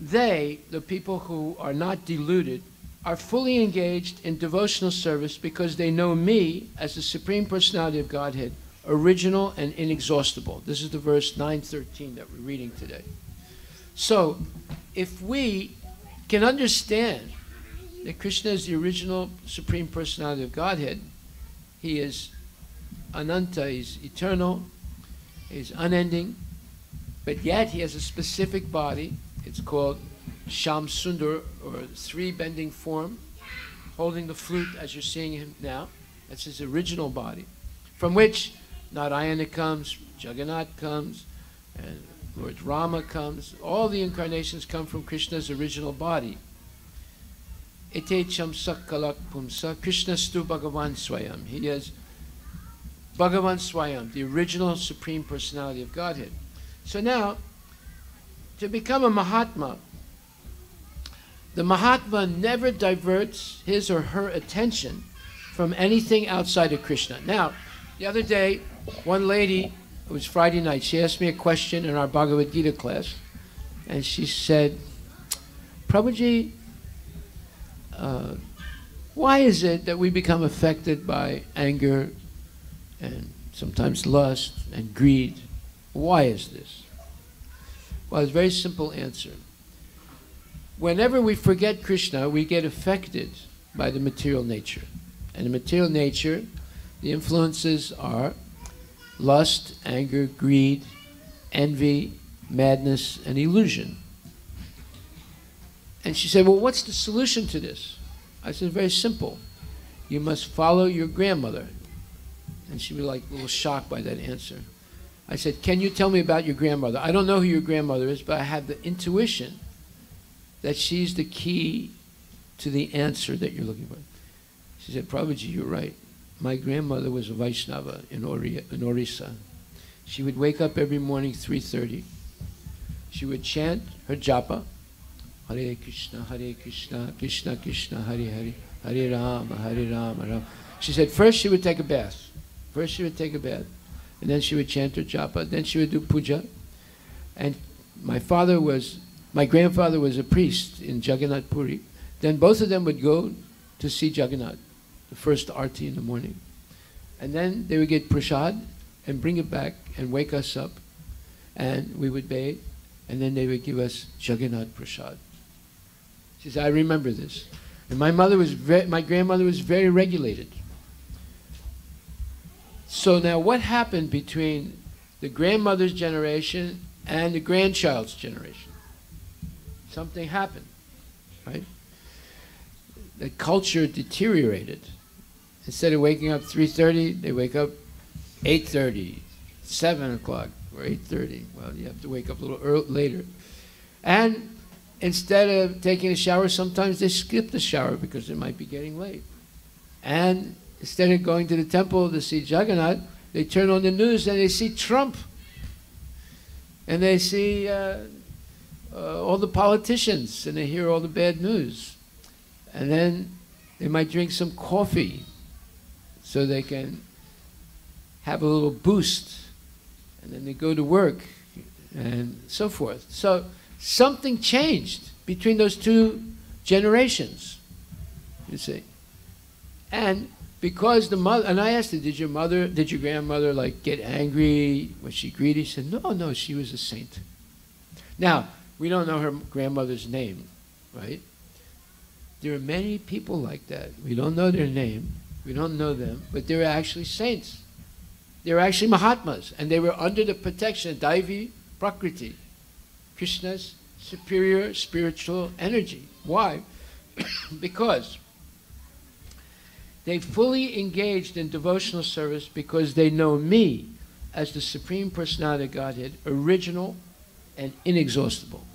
they, the people who are not deluded, are fully engaged in devotional service because they know me as the Supreme Personality of Godhead, original and inexhaustible. This is the verse 9:13 that we're reading today. So, if we can understand that Krishna is the original Supreme Personality of Godhead, he is Ananta, he's eternal, he's unending, but yet he has a specific body. It's called Sham Sundar, or 3-bending form, holding the flute as you're seeing him now. That's his original body, from which Narayana comes, Jagannath comes, and Lord Rama comes. All the incarnations come from Krishna's original body. Ete chamsak kalak pumsa, Krishna stu Bhagavan Swayam. He is Bhagavan Swayam, the original Supreme Personality of Godhead. So now, to become a Mahatma, the Mahatma never diverts his or her attention from anything outside of Krishna. Now, the other day, one lady, it was Friday night, she asked me a question in our Bhagavad-gita class, and she said, Prabhuji, why is it that we become affected by anger and sometimes lust and greed? Why is this? Well, it's a very simple answer. Whenever we forget Krishna, we get affected by the material nature. And the material nature, the influences are lust, anger, greed, envy, madness, and illusion. And she said, well, what's the solution to this? I said, very simple. You must follow your grandmother. And she was like a little shocked by that answer. I said, can you tell me about your grandmother? I don't know who your grandmother is, but I have the intuition that she's the key to the answer that you're looking for. She said, Prabhuji, you're right. My grandmother was a Vaishnava in Orissa. She would wake up every morning 3:30. She would chant her japa, Hare Krishna, Krishna Krishna, Hare Hare, Hare Rama, Hare Rama, Rama. She said, first she would take a bath. First she would take a bath. And then she would chant her japa. Then she would do puja. And my grandfather was a priest in Jagannath Puri. Then both of them would go to see Jagannath, the first arti in the morning. And then they would get prasad and bring it back and wake us up. And we would bathe. And then they would give us Jagannath prasad. She said, I remember this. And my grandmother was very regulated. So now what happened between the grandmother's generation and the grandchild's generation? Something happened, right? The culture deteriorated. Instead of waking up 3:30, they wake up 8:30, 7 o'clock, or 8:30. Well, you have to wake up a little later. And instead of taking a shower, sometimes they skip the shower because they might be getting late. And instead of going to the temple to see Jagannath, they turn on the news and they see Trump. And they see all the politicians, and they hear all the bad news. And then they might drink some coffee so they can have a little boost. And then they go to work and so forth. So something changed between those two generations, you see. And because the mother, and I asked her, did your grandmother like get angry? Was she greedy? She said, no, she was a saint. Now, we don't know her grandmother's name, right? There are many people like that. We don't know their name. We don't know them, but they were actually saints. They were actually Mahatmas, and they were under the protection of Daivi Prakriti, Krishna's superior spiritual energy. Why? Because they fully engaged in devotional service because they know me as the Supreme Personality of Godhead, original and inexhaustible.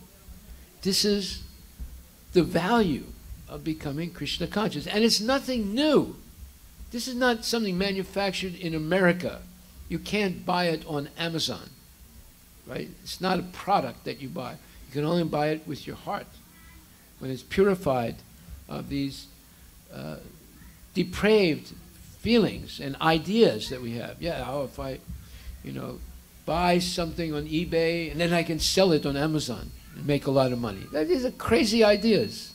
This is the value of becoming Krishna conscious. And it's nothing new. This is not something manufactured in America. You can't buy it on Amazon, right? It's not a product that you buy. You can only buy it with your heart. When it's purified of these depraved feelings and ideas that we have. Yeah, how if I, buy something on eBay and then I can sell it on Amazon and make a lot of money. These are crazy ideas.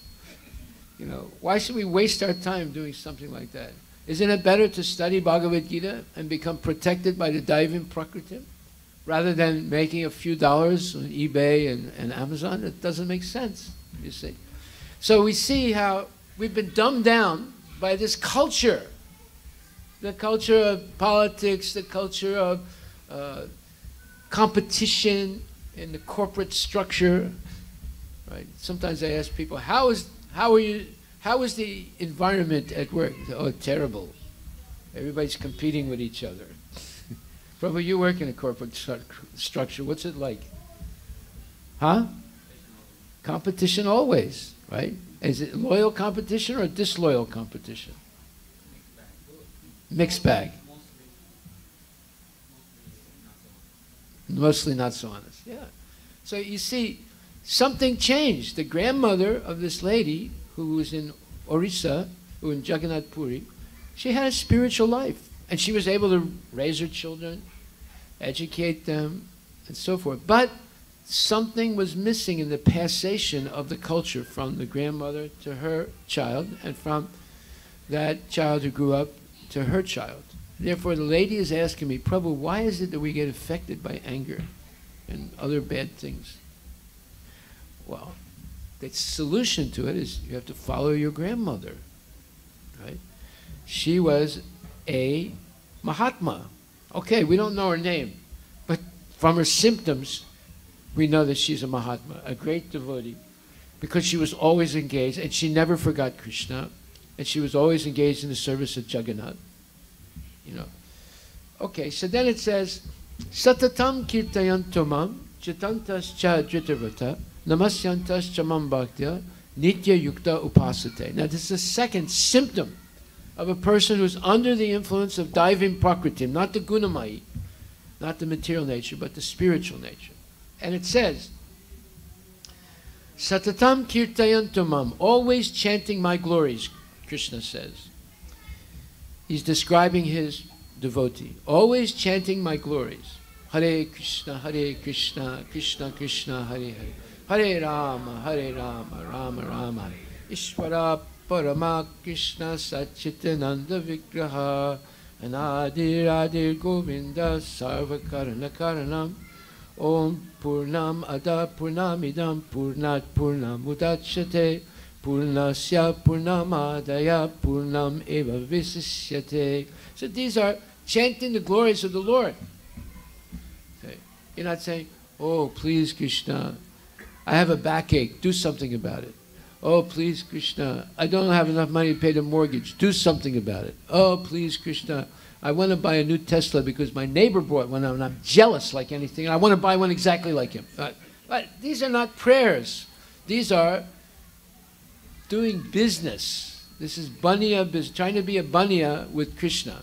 Why should we waste our time doing something like that? Isn't it better to study Bhagavad-gita and become protected by the Daivim Prakriti rather than making a few dollars on eBay and Amazon? It doesn't make sense, you see. So we see how we've been dumbed down by this culture. The culture of politics, the culture of competition in the corporate structure. Right? Sometimes I ask people, how is the environment at work? Oh, terrible. Everybody's competing with each other. Prabhu, you work in a corporate structure. What's it like? Huh? Competition always, right? Is it loyal competition or disloyal competition? Mixed bag. Mostly not so honest. Yeah. So you see, something changed. The grandmother of this lady who was in Orissa, who in Jagannath Puri, she had a spiritual life. And she was able to raise her children, educate them, and so forth. But something was missing in the passation of the culture from the grandmother to her child, and from that child who grew up to her child. Therefore, the lady is asking me, Prabhu, why is it that we get affected by anger and other bad things? Well, the solution to it is you have to follow your grandmother, right? She was a Mahatma. Okay, we don't know her name, but from her symptoms, we know that she's a Mahatma, a great devotee, because she was always engaged, and she never forgot Krishna, and she was always engaged in the service of Jagannath. Okay, so then it says, Satatam kirtayantomam chitantas cha dritavata namasyantas chamam bhaktya nitya yukta upasate. Now this is the second symptom of a person who's under the influence of Daivim Prakritim, not the Gunamayi, not the material nature, but the spiritual nature. And it says, Satatam kirtayantomam, always chanting my glories, Krishna says. He's describing his devotee. Always chanting my glories. Hare Krishna, Krishna Krishna, Hare Hare. Hare Rama, Rama Rama. Ishvara Parama Krishna Satchitananda Vigraha. Anadir Adir Govinda Sarva Karana Karanam. Om Purnam Ada Purnamidam Purnat Purnam Udachyate. Purnasya Purnamadaya Purnam Eva Visishyate. So these are chanting the glories of the Lord. Okay. You're not saying, oh, please, Krishna, I have a backache, do something about it. Oh, please, Krishna, I don't have enough money to pay the mortgage, do something about it. Oh, please, Krishna, I want to buy a new Tesla because my neighbor bought one and I'm jealous like anything, and I want to buy one exactly like him. But these are not prayers. These are doing business. This is baniya business, trying to be a baniya with Krishna.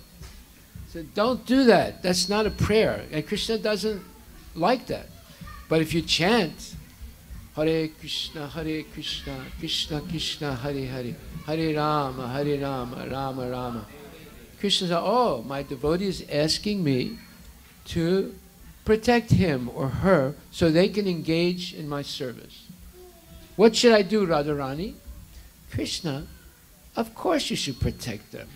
So don't do that. That's not a prayer. And Krishna doesn't like that. But if you chant, Hare Krishna, Krishna Krishna, Hare Hare, Hare Rama, Rama Rama. Krishna says, oh, my devotee is asking me to protect him or her so they can engage in my service. What should I do, Radharani? Krishna, of course you should protect them.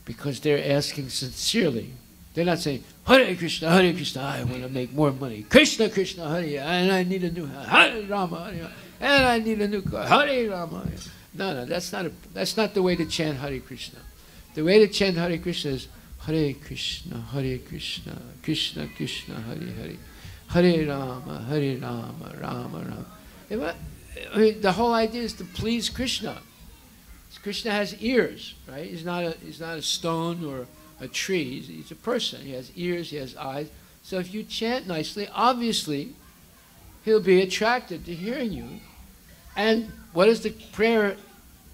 because they're asking sincerely. They're not saying, Hare Krishna, I want to make more money. Krishna, Krishna, Hare, and I need a new house. Hare Rama, Hare, and I need a new car. Hare Rama. No, that's not the way to chant Hare Krishna. The way to chant Hare Krishna is Hare Krishna, Krishna Krishna, Hare Hare, Hare Rama, Rama Rama. I mean, the whole idea is to please Krishna. Krishna has ears, right? He's not a stone or a tree. He's a person. He has ears. He has eyes. So if you chant nicely, obviously, he'll be attracted to hearing you. And what does the prayer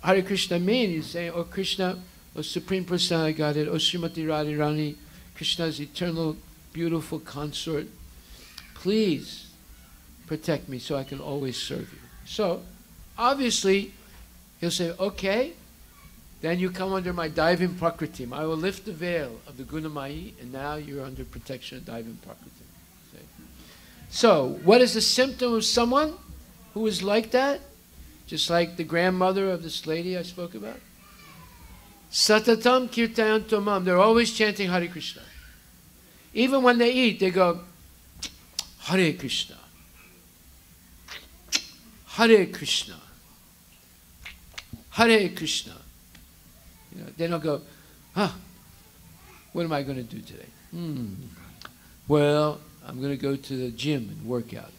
Hare Krishna mean? He's saying, "Oh Krishna, O Supreme Personality Godhead, O Srimati Radharani, Krishna's eternal, beautiful consort, please protect me so I can always serve you." So, obviously, he'll say, "Okay, then you come under my Daivim Prakritim. I will lift the veil of the Gunamayi, and now you're under protection of Daivim Prakritim." So, what is the symptom of someone who is like that? Just like the grandmother of this lady I spoke about. Satatam kirtayantomam. They're always chanting Hare Krishna. Even when they eat, they go, Hare Krishna. Hare Krishna. Hare Krishna. You know, they don't go, what am I going to do today? Well, I'm going to go to the gym and work out.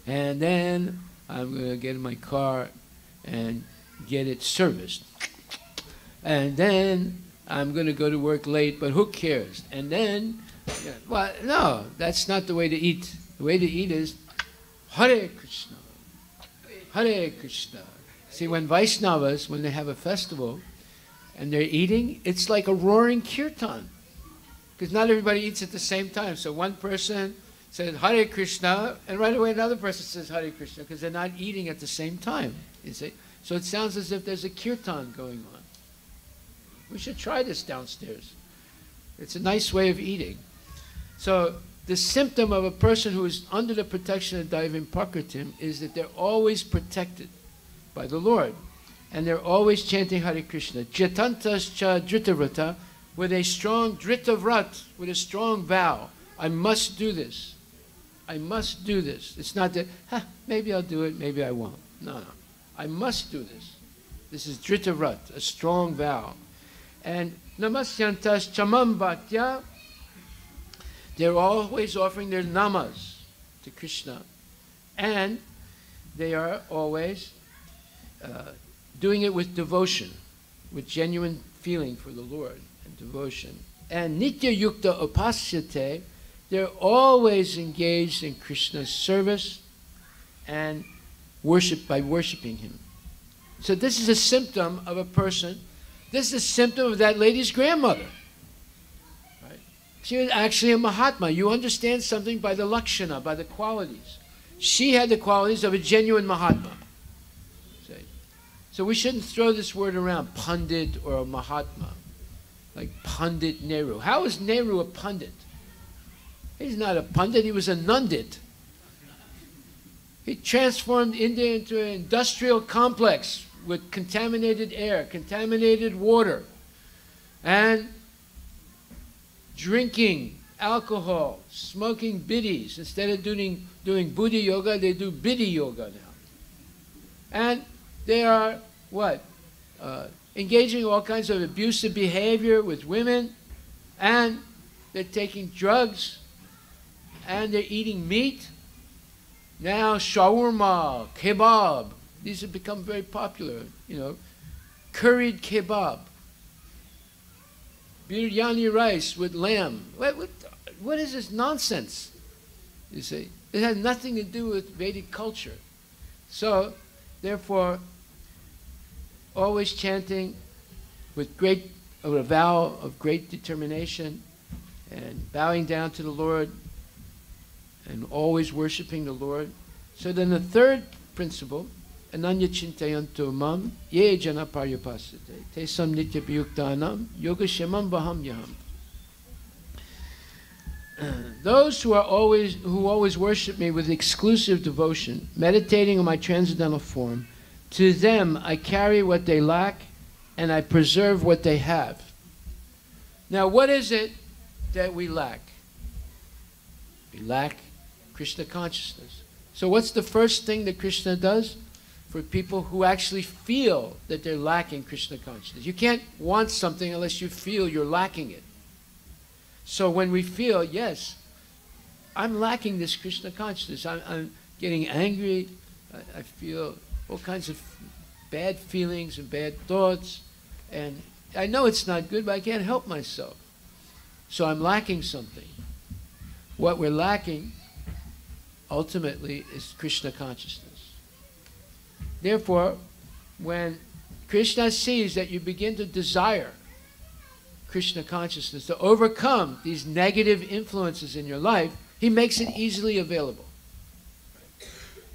And then I'm going to get in my car and get it serviced. And then I'm going to go to work late, but who cares? And then, well, no, that's not the way to eat. The way to eat is Hare Krishna. Hare Krishna. See, when Vaishnavas, when they have a festival and they're eating, it's like a roaring kirtan. Because not everybody eats at the same time. So one person says Hare Krishna, and right away another person says Hare Krishna, because they're not eating at the same time. You see? So it sounds as if there's a kirtan going on. We should try this downstairs. It's a nice way of eating. So the symptom of a person who is under the protection of Daivim Prakritim is that they're always protected by the Lord. And they're always chanting Hare Krishna. Jatantas cha dritavrata, with a strong dritavrat, with a strong vow. I must do this. I must do this. It's not that, maybe I'll do it, maybe I won't. No. I must do this. This is dritavrat, a strong vow. And namasyantas chamam bhaktya, they're always offering their namas to Krishna. And they are always doing it with devotion, with genuine feeling for the Lord and devotion. And nitya yukta upasyate, they're always engaged in Krishna's service and worship by worshiping him. So this is a symptom of a person. This is a symptom of that lady's grandmother. Right? She was actually a Mahatma. You understand something by the Lakshana, by the qualities. She had the qualities of a genuine Mahatma. So we shouldn't throw this word around, Pandit or a Mahatma, like Pandit Nehru. How is Nehru a Pandit? He's not a Pandit, he was a Nundit. He transformed India into an industrial complex with contaminated air, contaminated water, and drinking alcohol, smoking biddies. Instead of doing Buddhi yoga, they do biddy yoga now. And they are, what? Engaging in all kinds of abusive behavior with women, and they're taking drugs, and they're eating meat. Now shawarma, kebab, these have become very popular, you know, curried kebab, biryani rice with lamb. What is this nonsense? You see, it has nothing to do with Vedic culture. So, therefore, always chanting with a vow of great determination and bowing down to the Lord and always worshiping the Lord. So then the third principle, ananya chintayanto mam ye jana paryapasate tesam nitya bhayuktanam yoga shemam vaham yaham. Those who always worship me with exclusive devotion, meditating on my transcendental form, to them I carry what they lack and I preserve what they have. Now, what is it that we lack? We lack Krishna consciousness. So what's the first thing that Krishna does for people who actually feel that they're lacking Krishna consciousness? You can't want something unless you feel you're lacking it. So when we feel, yes, I'm lacking this Krishna consciousness, I'm getting angry, I feel all kinds of bad feelings and bad thoughts, and I know it's not good, but I can't help myself. So I'm lacking something. What we're lacking, ultimately, is Krishna consciousness. Therefore, when Krishna sees that you begin to desire Krishna consciousness, to overcome these negative influences in your life, he makes it easily available.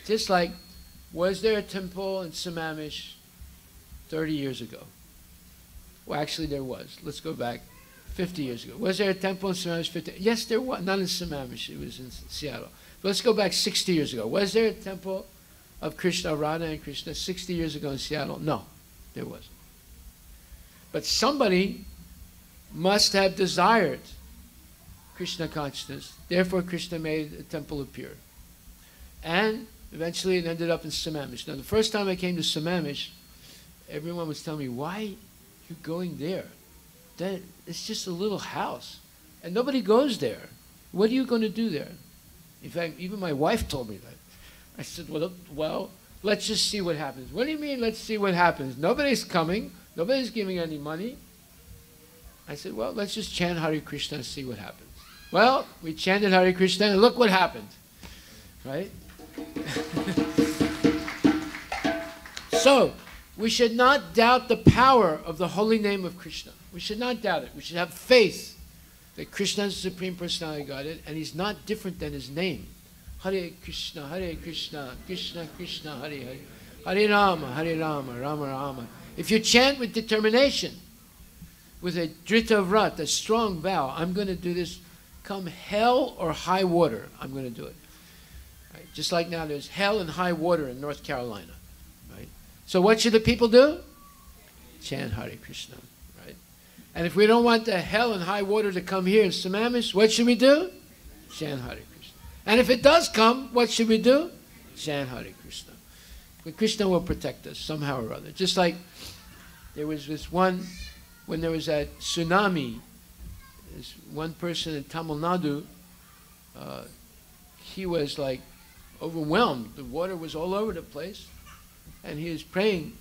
Just like, was there a temple in Sammamish 30 years ago? Well, actually there was. Let's go back 50 years ago. Was there a temple in Sammamish 50? Yes, there was. Not in Sammamish. It was in Seattle. But let's go back 60 years ago. Was there a temple of Krishna, Radha and Krishna 60 years ago in Seattle? No, there wasn't. But somebody must have desired Krishna consciousness. Therefore, Krishna made a temple appear. And eventually it ended up in Sammamish. Now, the first time I came to Sammamish, everyone was telling me, why are you going there? It's just a little house. And nobody goes there. What are you going to do there? In fact, even my wife told me that. I said, well, let's just see what happens. What do you mean, let's see what happens? Nobody's coming. Nobody's giving any money. I said, well, let's just chant Hare Krishna and see what happens. Well, we chanted Hare Krishna and look what happened. Right? So, we should not doubt the power of the holy name of Krishna. We should not doubt it. We should have faith that Krishna is the Supreme Personality of Godhead, and he's not different than his name. Hare Krishna, Krishna Krishna, Hare Hare. Hare Rama, Rama Rama. If you chant with determination, with a drita vrat, a strong vow, I'm going to do this, come hell or high water, I'm going to do it. Right? Just like now there's hell and high water in North Carolina. Right? So what should the people do? Chant Hare Krishna. Right? And if we don't want the hell and high water to come here in Sammamish, what should we do? Chant Hare Krishna. And if it does come, what should we do? Chant Hare Krishna. But Krishna will protect us somehow or other. Just like there was this one, when there was that tsunami, this one person in Tamil Nadu, he was like overwhelmed. The water was all over the place. And he was praying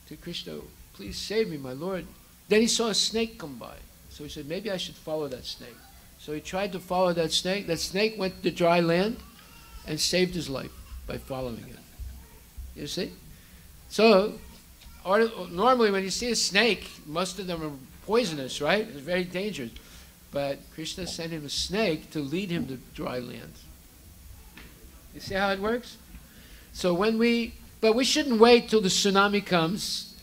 to Krishna, please save me, my Lord. Then he saw a snake come by. So he said, maybe I should follow that snake. So he tried to follow that snake. That snake went to dry land and saved his life by following it. You see? So, normally when you see a snake, most of them are poisonous, right? It's very dangerous. But Krishna sent him a snake to lead him to dry land. You see how it works? So but we shouldn't wait till the tsunami comes,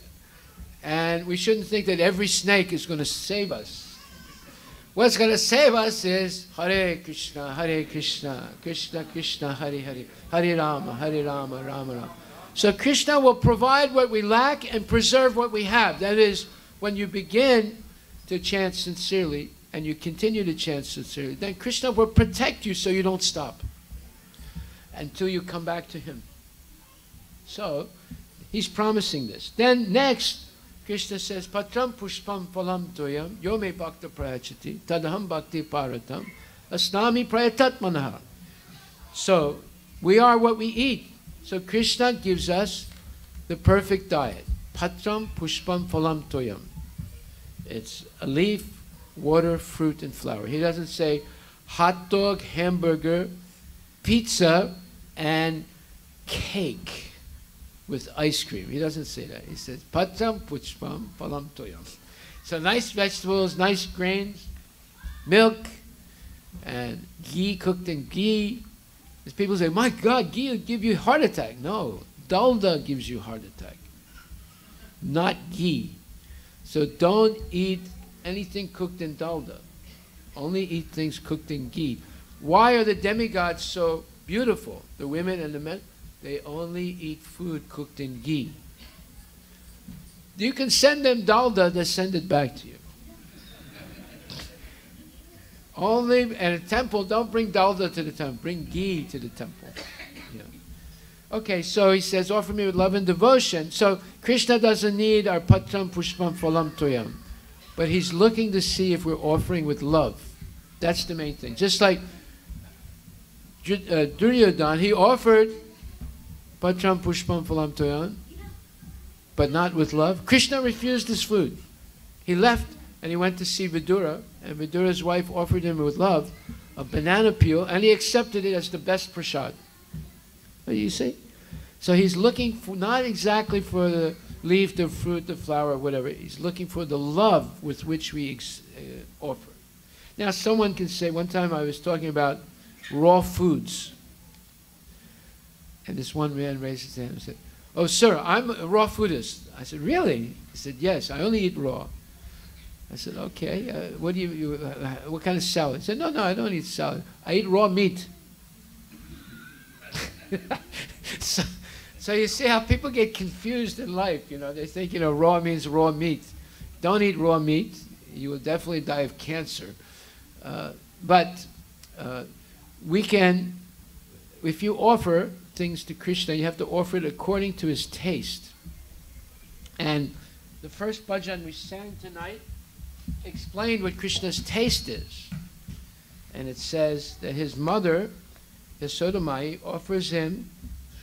and we shouldn't think that every snake is going to save us. What's going to save us is Hare Krishna, Krishna Krishna, Hare Hare, Hare Rama, Rama Rama. So Krishna will provide what we lack and preserve what we have. That is, when you begin to chant sincerely and you continue to chant sincerely, then Krishna will protect you so you don't stop until you come back to him. So, he's promising this. Then next, Krishna says, Patram pushpam phalam toyam yome bhakta prayachati tadaham bhakti paratam asnami prayatatmanaha. So, we are what we eat. So Krishna gives us the perfect diet. Patram pushpam phalam toyam. It's a leaf, water, fruit, and flour. He doesn't say hot dog, hamburger, pizza, and cake with ice cream. He doesn't say that. He says patram pushpam phalam toyam. So nice vegetables, nice grains, milk, and ghee, cooked in ghee. As people say, my God, ghee will give you a heart attack. No, dalda gives you a heart attack, not ghee. So don't eat anything cooked in dalda. Only eat things cooked in ghee. Why are the demigods so beautiful? The women and the men, they only eat food cooked in ghee. You can send them dalda, they send it back to you. Only at a temple, don't bring dalda to the temple. Bring ghee to the temple. Yeah. Okay, so he says, offer me with love and devotion. So Krishna doesn't need our patram pushpam phalam toyam. But he's looking to see if we're offering with love. That's the main thing. Just like Duryodhana, he offered patram pushpam phalam toyam, but not with love. Krishna refused his food. He left and he went to see Vidura, and Vidura's wife offered him with love a banana peel, and he accepted it as the best prasad. You see? So he's looking for, not exactly for the leaf, the fruit, the flower, whatever. He's looking for the love with which we offer. Now, someone can say, one time I was talking about raw foods, and this one man raised his hand and said, "Oh, sir, I'm a raw foodist." I said, "Really?" He said, "Yes, I only eat raw." I said, "Okay, what kind of salad?" He said, "No, I don't eat salad. I eat raw meat." So you see how people get confused in life, you know. They think, you know, raw means raw meat. Don't eat raw meat. You will definitely die of cancer. But we can, if you offer things to Krishna, you have to offer it according to his taste. And the first bhajan we sang tonight explained what Krishna's taste is. And it says that his mother, Yasodamai, offers him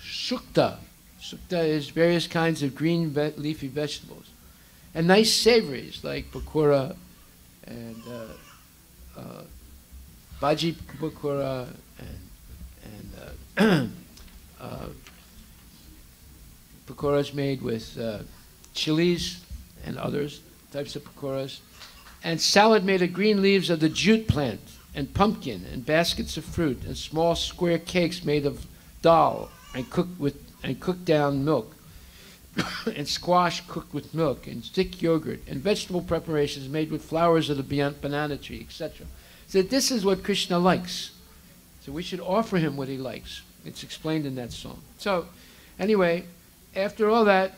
shukta. Shukta is various kinds of green leafy vegetables. And nice savories like pakora and bhaji pakora and pakoras made with chilies and others, types of pakoras. And salad made of green leaves of the jute plant and pumpkin and baskets of fruit and small square cakes made of dal and cooked down milk and squash cooked with milk and thick yogurt and vegetable preparations made with flowers of the banana tree, etc. So this is what Krishna likes. So we should offer him what he likes. It's explained in that song. So anyway, after all that,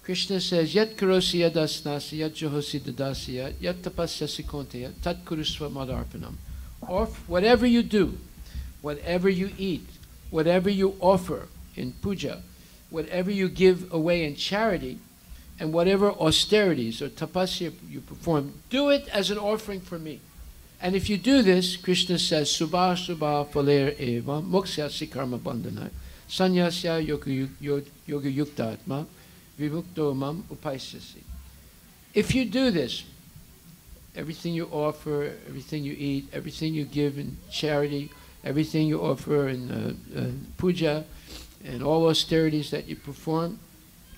Krishna says, Yat karosi yadasnasi, yat johosi dadasi, yat tapasyasi konteya, tat kurusva madarpanam. Whatever you do, whatever you eat, whatever you offer in puja, whatever you give away in charity, and whatever austerities or tapasya you perform, do it as an offering for me. And if you do this, Krishna says, Subha Subha Phaler Eva Mokshyasya Karma Bandhana Sanyasya Yoga Yukta Atma Vimukto Mam Upaisyasi. If you do this, everything you offer, everything you eat, everything you give in charity, everything you offer in puja, and all austerities that you perform,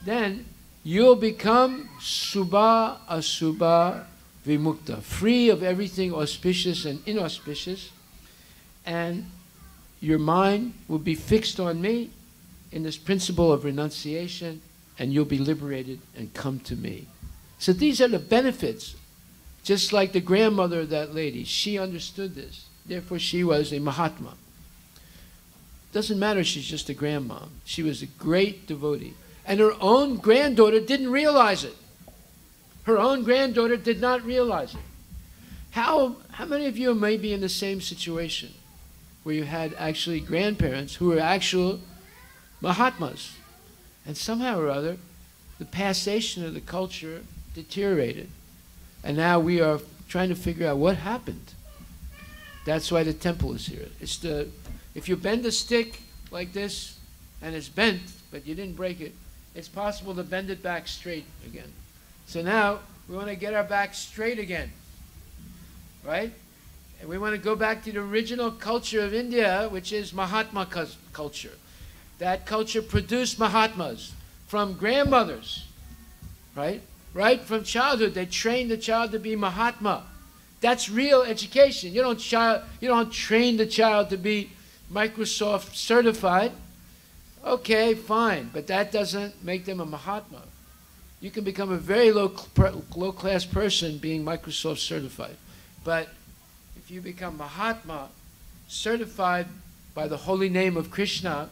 then you'll become Subha Asubha Vimukta, free of everything auspicious and inauspicious, and your mind will be fixed on me in this principle of renunciation, and you'll be liberated and come to me. So these are the benefits. Just like the grandmother of that lady, she understood this. Therefore, she was a Mahatma. Doesn't matter, she's just a grandmom. She was a great devotee. And her own granddaughter didn't realize it. Her own granddaughter did not realize it. How many of you may be in the same situation where you had actually grandparents who were actual Mahatmas, and somehow or other the passation of the culture deteriorated, and now we are trying to figure out what happened. That's why the temple is here. If you bend a stick like this and it's bent but you didn't break it, it's possible to bend it back straight again. So now we want to get our back straight again, right? And we want to go back to the original culture of India, which is Mahatma culture. That culture produced Mahatmas from grandmothers, right? Right from childhood, they trained the child to be Mahatma. That's real education. You don't train the child to be Microsoft certified. Okay, fine, but that doesn't make them a Mahatma. You can become a very low-class person being Microsoft certified. But if you become Mahatma, certified by the holy name of Krishna,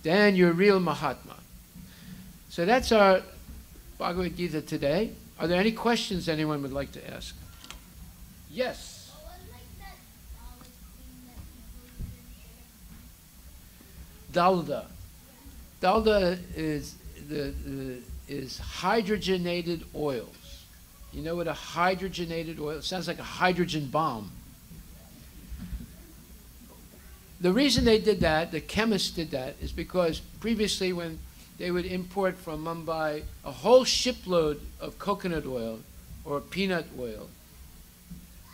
then you're a real Mahatma. So that's our Bhagavad-gita today. Are there any questions anyone would like to ask? Yes. dalda. Dalda is is hydrogenated oils. You know what a hydrogenated oil? It sounds like a hydrogen bomb. The reason they did that, the chemists did that, is because previously when they would import from Mumbai a whole shipload of coconut oil or peanut oil,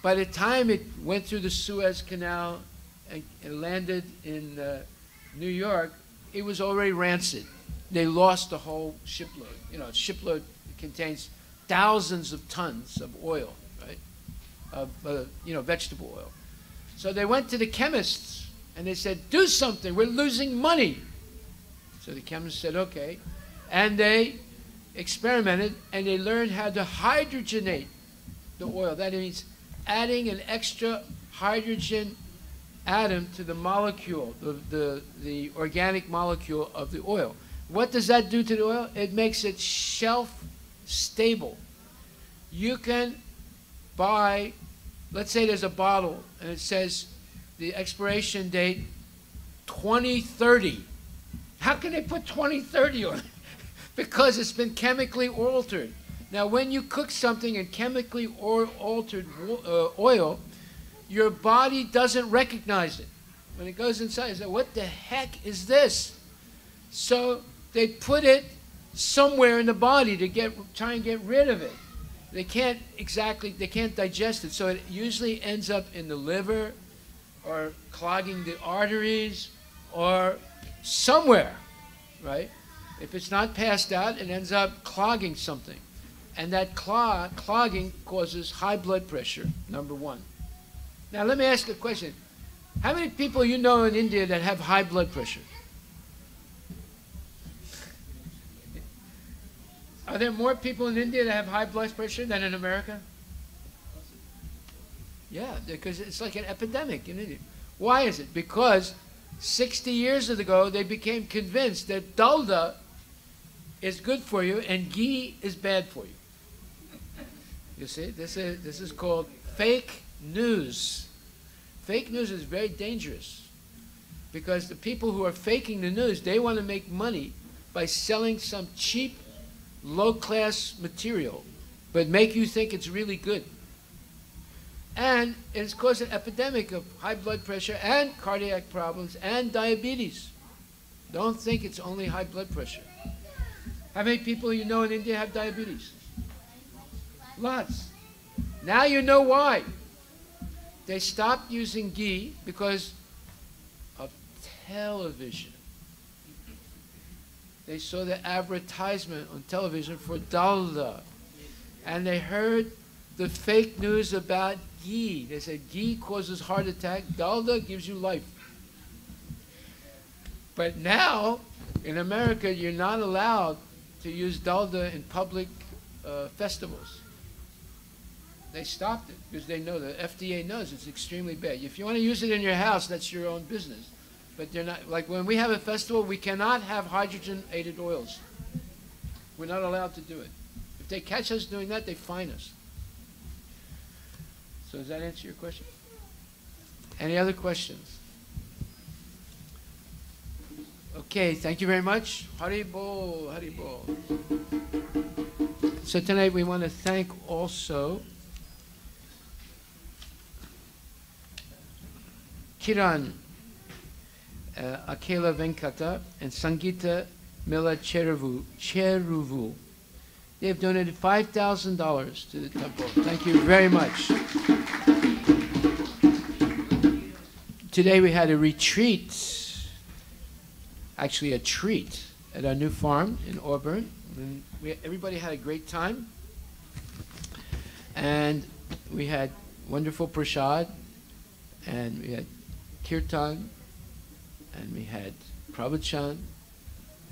by the time it went through the Suez Canal and landed in New York, it was already rancid. They lost the whole shipload. You know, a shipload contains thousands of tons of oil, right? Of, vegetable oil. So they went to the chemists and they said, do something, we're losing money. So the chemists said, okay. And they experimented and they learned how to hydrogenate the oil. That means adding an extra hydrogen atom to the molecule, the organic molecule of the oil. What does that do to the oil? It makes it shelf stable. You can buy, let's say there's a bottle and it says the expiration date 2030. How can they put 2030 on it? Because it's been chemically altered. Now when you cook something in chemically altered oil, your body doesn't recognize it. When it goes inside, you say, what the heck is this? So they put it somewhere in the body to try and get rid of it. They can't digest it. So it usually ends up in the liver or clogging the arteries or somewhere, right? If it's not passed out, it ends up clogging something. And that clogging causes high blood pressure, number one. Now let me ask you a question. How many people you know in India that have high blood pressure? Are there more people in India that have high blood pressure than in America? Yeah, because it's like an epidemic in India. Why is it? Because 60 years ago, they became convinced that dalda is good for you and ghee is bad for you. You see, this is called fake news. Fake news is very dangerous because the people who are faking the news, they want to make money by selling some cheap, low-class material, but make you think it's really good. And it's caused an epidemic of high blood pressure and cardiac problems and diabetes. Don't think it's only high blood pressure. How many people you know in India have diabetes? Lots. Now you know why. They stopped using ghee because of television. They saw the advertisement on television for dalda. And they heard the fake news about ghee. They said ghee causes heart attack, dalda gives you life. But now, in America, you're not allowed to use dalda in public festivals. They stopped it because they know, the FDA knows it's extremely bad. If you want to use it in your house, that's your own business. But they're not, like when we have a festival, we cannot have hydrogenated oils. We're not allowed to do it. If they catch us doing that, they fine us. So does that answer your question? Any other questions? Okay, thank you very much. Haribol, Haribol. So tonight we want to thank also Kiran Akela Venkata and Sangita Mila Cheruvu. They have donated $5,000 to the temple. Thank you very much. Today we had a retreat, actually a treat, at our new farm in Auburn. And everybody had a great time. And we had wonderful prasad, and we had kirtan, and we had pravachan,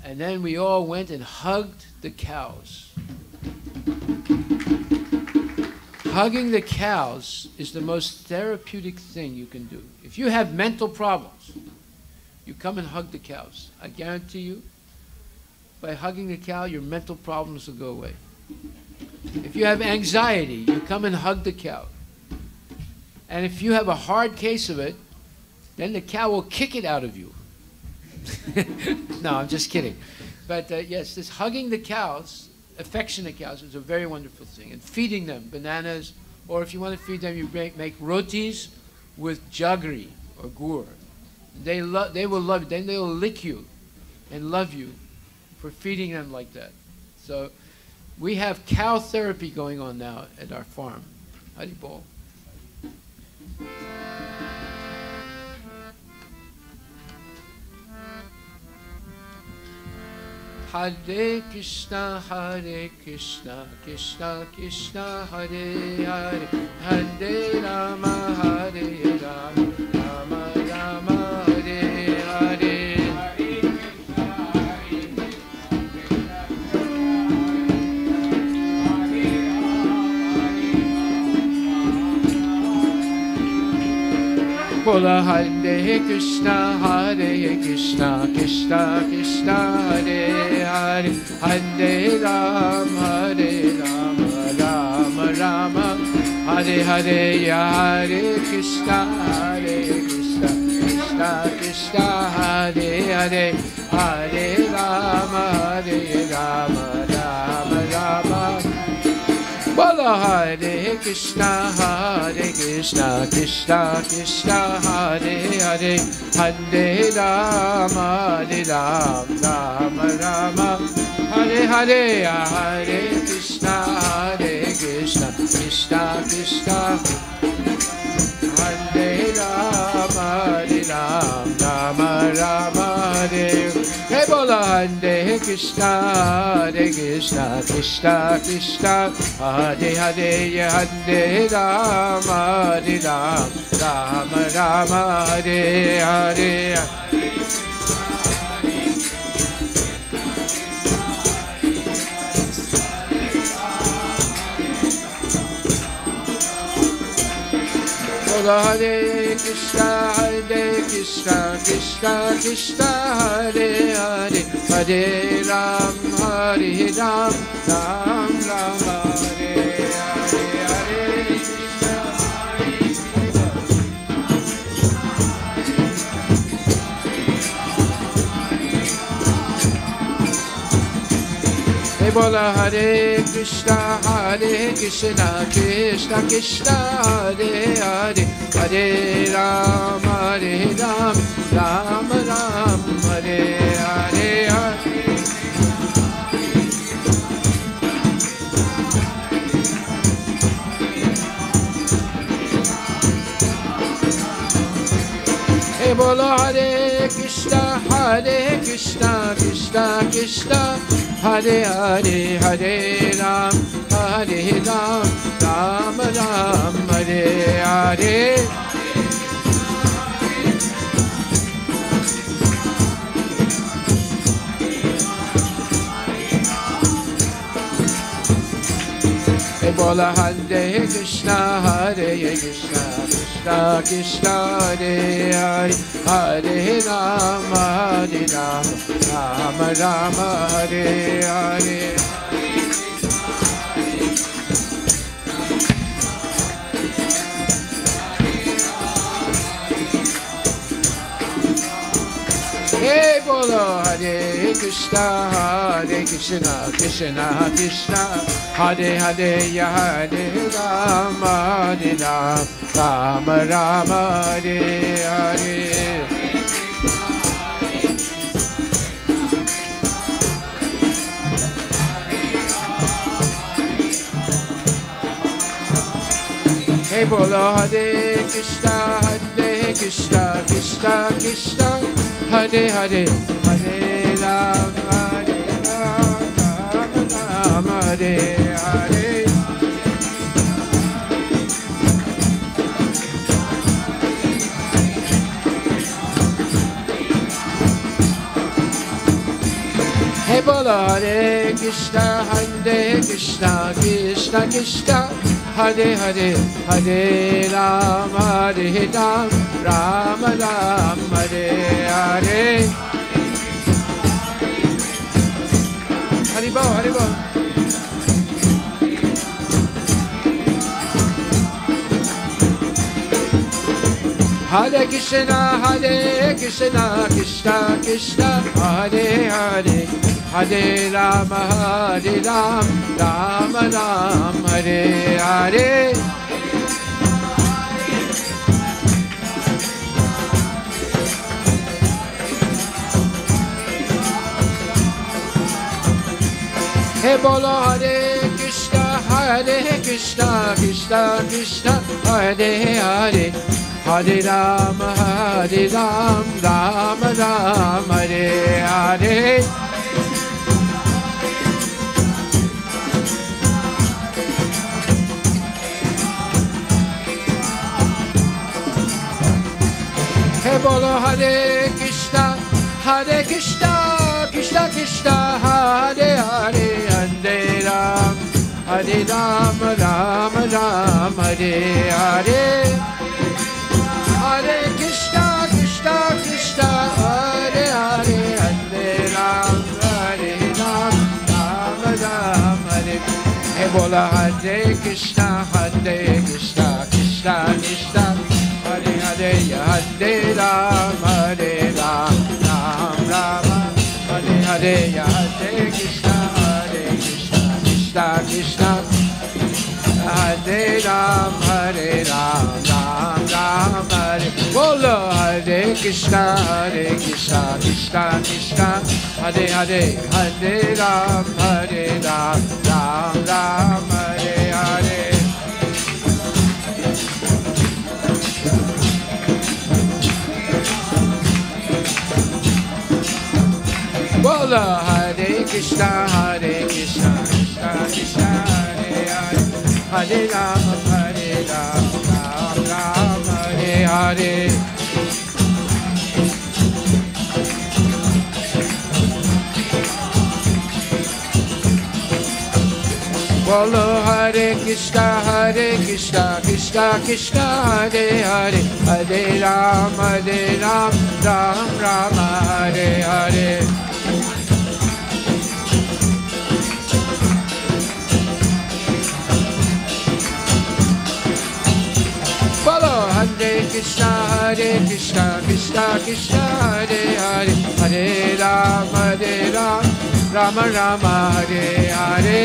and then we all went and hugged the cows. Hugging the cows is the most therapeutic thing you can do. If you have mental problems, you come and hug the cows. I guarantee you, by hugging the cow, your mental problems will go away. If you have anxiety, you come and hug the cow. And if you have a hard case of it, then the cow will kick it out of you. No, I'm just kidding. But yes, this hugging the cows, affectionate cows, is a very wonderful thing. And feeding them bananas, or if you want to feed them, you make rotis with jaggery or gur. They will love you. Then they'll lick you and love you for feeding them like that. So we have cow therapy going on now at our farm. Haribol. Hare Krishna, Krishna Krishna, Hare Hare, Hare Rama, Hare Rama, Rama Rama, Hare Hare. Bola Hare Krishna, Krishna Krishna, Hare Hare, Hare Rama, Rama Rama, Hare Hare, Hare Krishna, Krishna Krishna, Hare Hare, Hare Rama, Rama Rama. Bola Hare Krishna, Krishna Krishna, Hare Hare, Hare Rama, Rama Rama, Hare Hare, Hare Krishna, Krishna Krishna, Hare Rama, Rama Rama, Hare. Hey, Bola Hare Krishna, Krishna Krishna, Hare Hare, Hare Rama, Rama Rama, Hare Hare. Hare Krishna, Krishna Krishna, Hare Hare, Hare Ram, Hare Ram, Ram Ram, Hare Hare, Hare Krishna, Hey, Bola Hare Krishna, Krishna Krishna, Hare Hare, Hare Ram, Ram Ram, Hare Hare, Hare. Hey, Bola Hare Krishna, Krishna Krishna, Hare Hare, Hare Ram, Ram Ram, Hare Hare. Hey, Bola Hare Krishna, Krishna Krishna, Hare Hare, Hare Rama, Rama Rama, Hare Hare. Hey, Bola Hare Krishna, Krishna Krishna, Hare Hare, Hare Rama, Rama Rama, Hare Hare. Hey, Bola Hare Krishna, Krishna Krishna, Hare Hare, Hare Ram, Ram Hare Hare. Hey, Bola Hare Krishna, Krishna Krishna, Hare Hare, Hare Ram, Ram Ram, Hare Hare. Haribol, Haribol. Hare Krishna, Krishna Krishna, Hare Hare, Hare Rama, Rama Rama, Hare Hare. Hey bolo Hare Krishna, Krishna Krishna, Hare Hare, Hare Rama, Rama Rama, Hare Hare. Hey bolo Hare Krishna, Krishna Krishna, Hare Hare, Hare Rama, Rama Rama, Hare Hare. Hare Krishna, Krishna Krishna, Hare Hare, Hare Rama, Rama Rama, Hare. Hey bola Hare Krishna, Krishna Krishna, Hare Hare, Hare Rama, Rama Rama, Hare Hare, Hare Krishna, Krishna Krishna, Hare Rama, Rama Hare. Bolo Hare Krishna, Krishna Krishna, Hare Hare, Hare Rama, Rama Hare Hare. Bolo Hare Krishna, Krishna Krishna, Hare Hare, Hare Rama, Rama Hare Hare. Bolo Hare Krishna, Krishna Krishna, Hare Hare, Hare Rama, Rama Hare Hare. Follow Hare Krishna, Krishna Krishna, Hare Hare, Hare Rama, Rama Rama, Hare Hare.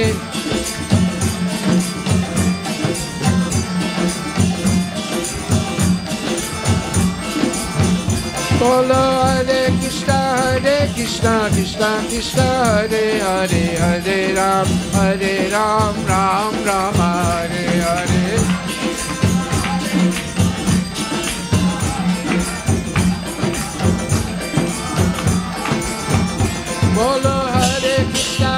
Follow Hare Krishna, Krishna Krishna, Hare Hare, Hare Rama, Rama Hare Hare. Bolo Hare Krishna,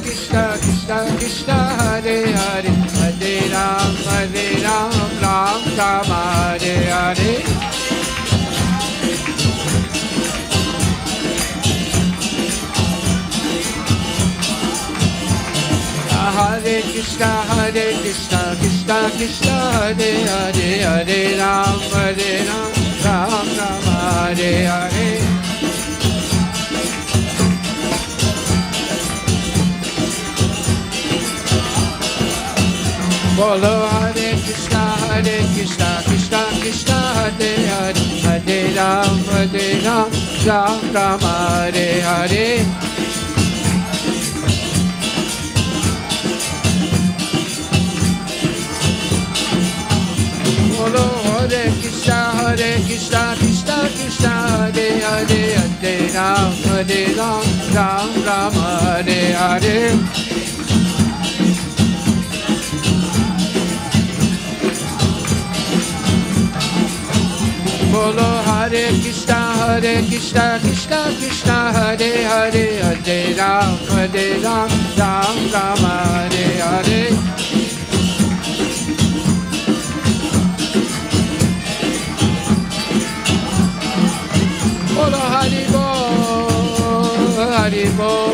Krishna Krishna, Hare Hare, Hare Rama, Rama Hare Hare. Hare Krishna, Krishna Krishna, Hare Hare, Hare Rama, Rama Hare Hare. Bolo Hare Krishna, Krishna Krishna, Hare Hare, Hare Rama, Rama Hare Hare. Bolo Hare Krishna, Krishna Krishna, Hare Hare, Hare Rama, Rama Hare Hare. Bolo Hare Krishna, Krishna Krishna, Hare Hare, Hare Rama, Rama Hare Hare. Bolo Hari Bol, Hari Bol,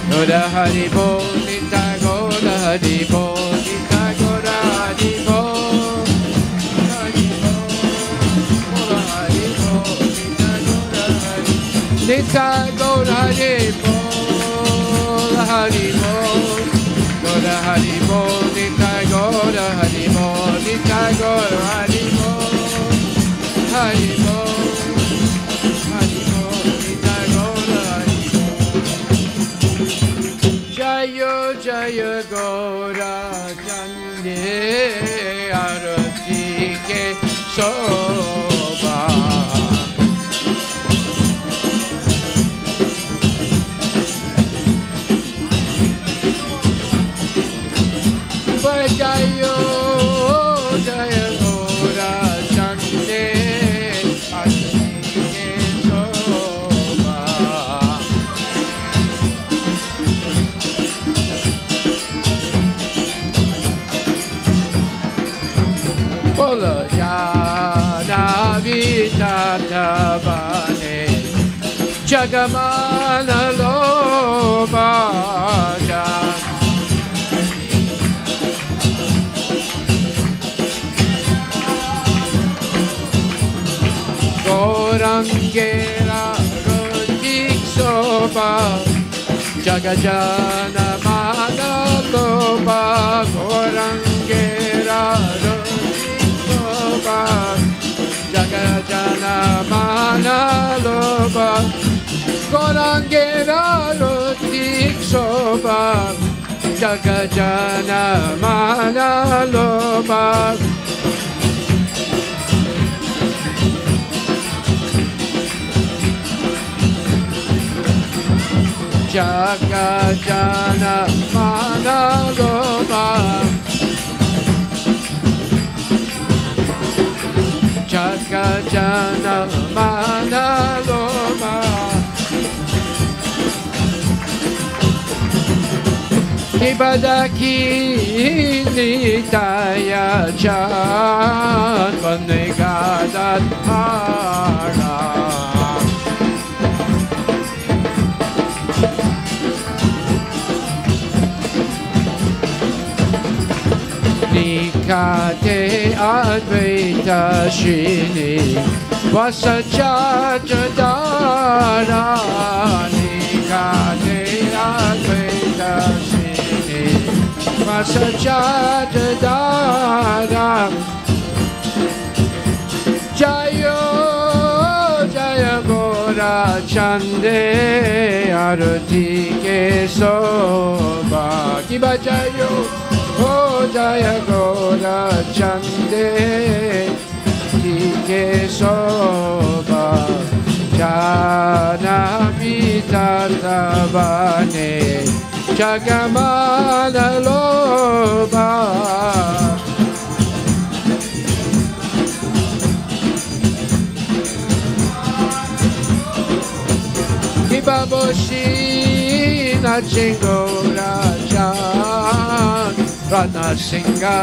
Goda Hari Bol, Nita Goda Hari Bol, Nita Goda Hari Bol, Hari Bol, Bolo Hari Bol, Nita Goda Hari Bol, Hari Bol, Goda Hari Bol, Nita Goda Hari Bol, Nita Goda Hari Bol. Haribo, Haribo, Nitai Gaura Haribo. Jayo, Jaya Gaura Chande Arati Ke Soba. Jayo, Jaya Gaura Chande Arati Ke Soba. Bola Jana Vitata Bane Jagamana Loba Gorangera Rotik Soba Jagajana Mana Loba Gorangera Rotik Soba Jagajana Mana Loba Gorangera Rotik Soba Jagajana Mana Loba Jagajana Mana Loba Jagajana Mana Loba Ibadaki Nitaya Chan Vanegadat Hara Nikate Advaita Shini Vasachajadara Nikate Advaita Shini Vasachajadara Jayo Jaya Gaura Chande Arati Ke Soba Kiba Jayo Oh Jaya Gaura Chande Tike Soba Jana Vitata Bane Jagamana Loba Kibaboshi Nachingora Chan Rana Singasane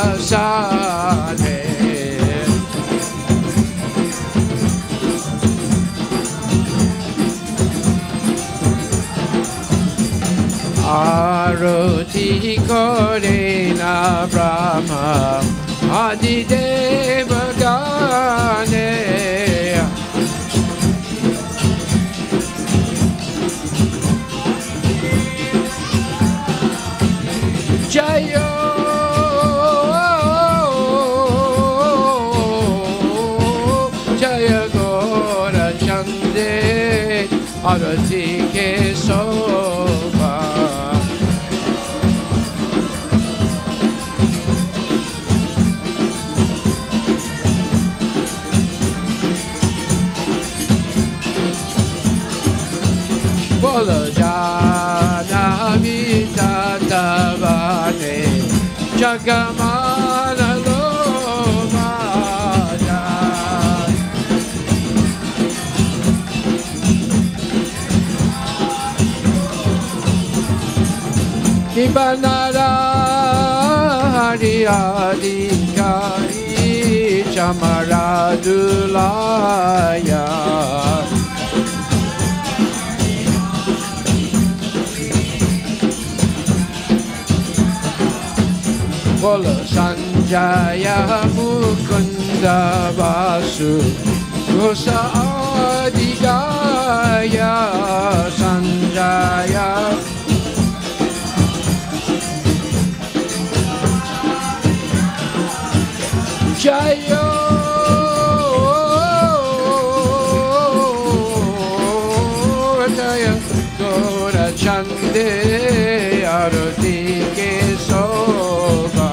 Arati Korena Brahma Adideva Gane Jayo Jaya Gaura Chande Arati Ke Soba Bola Jana Vitata Bane Jagamana Loba Kibanara Hari Adikari Chamaradulaya Bola Sanjaya Mukunda Vasu Gosa Adigaya Sanjaya Jayo Jaya Gora Chande Arati Ke Soba.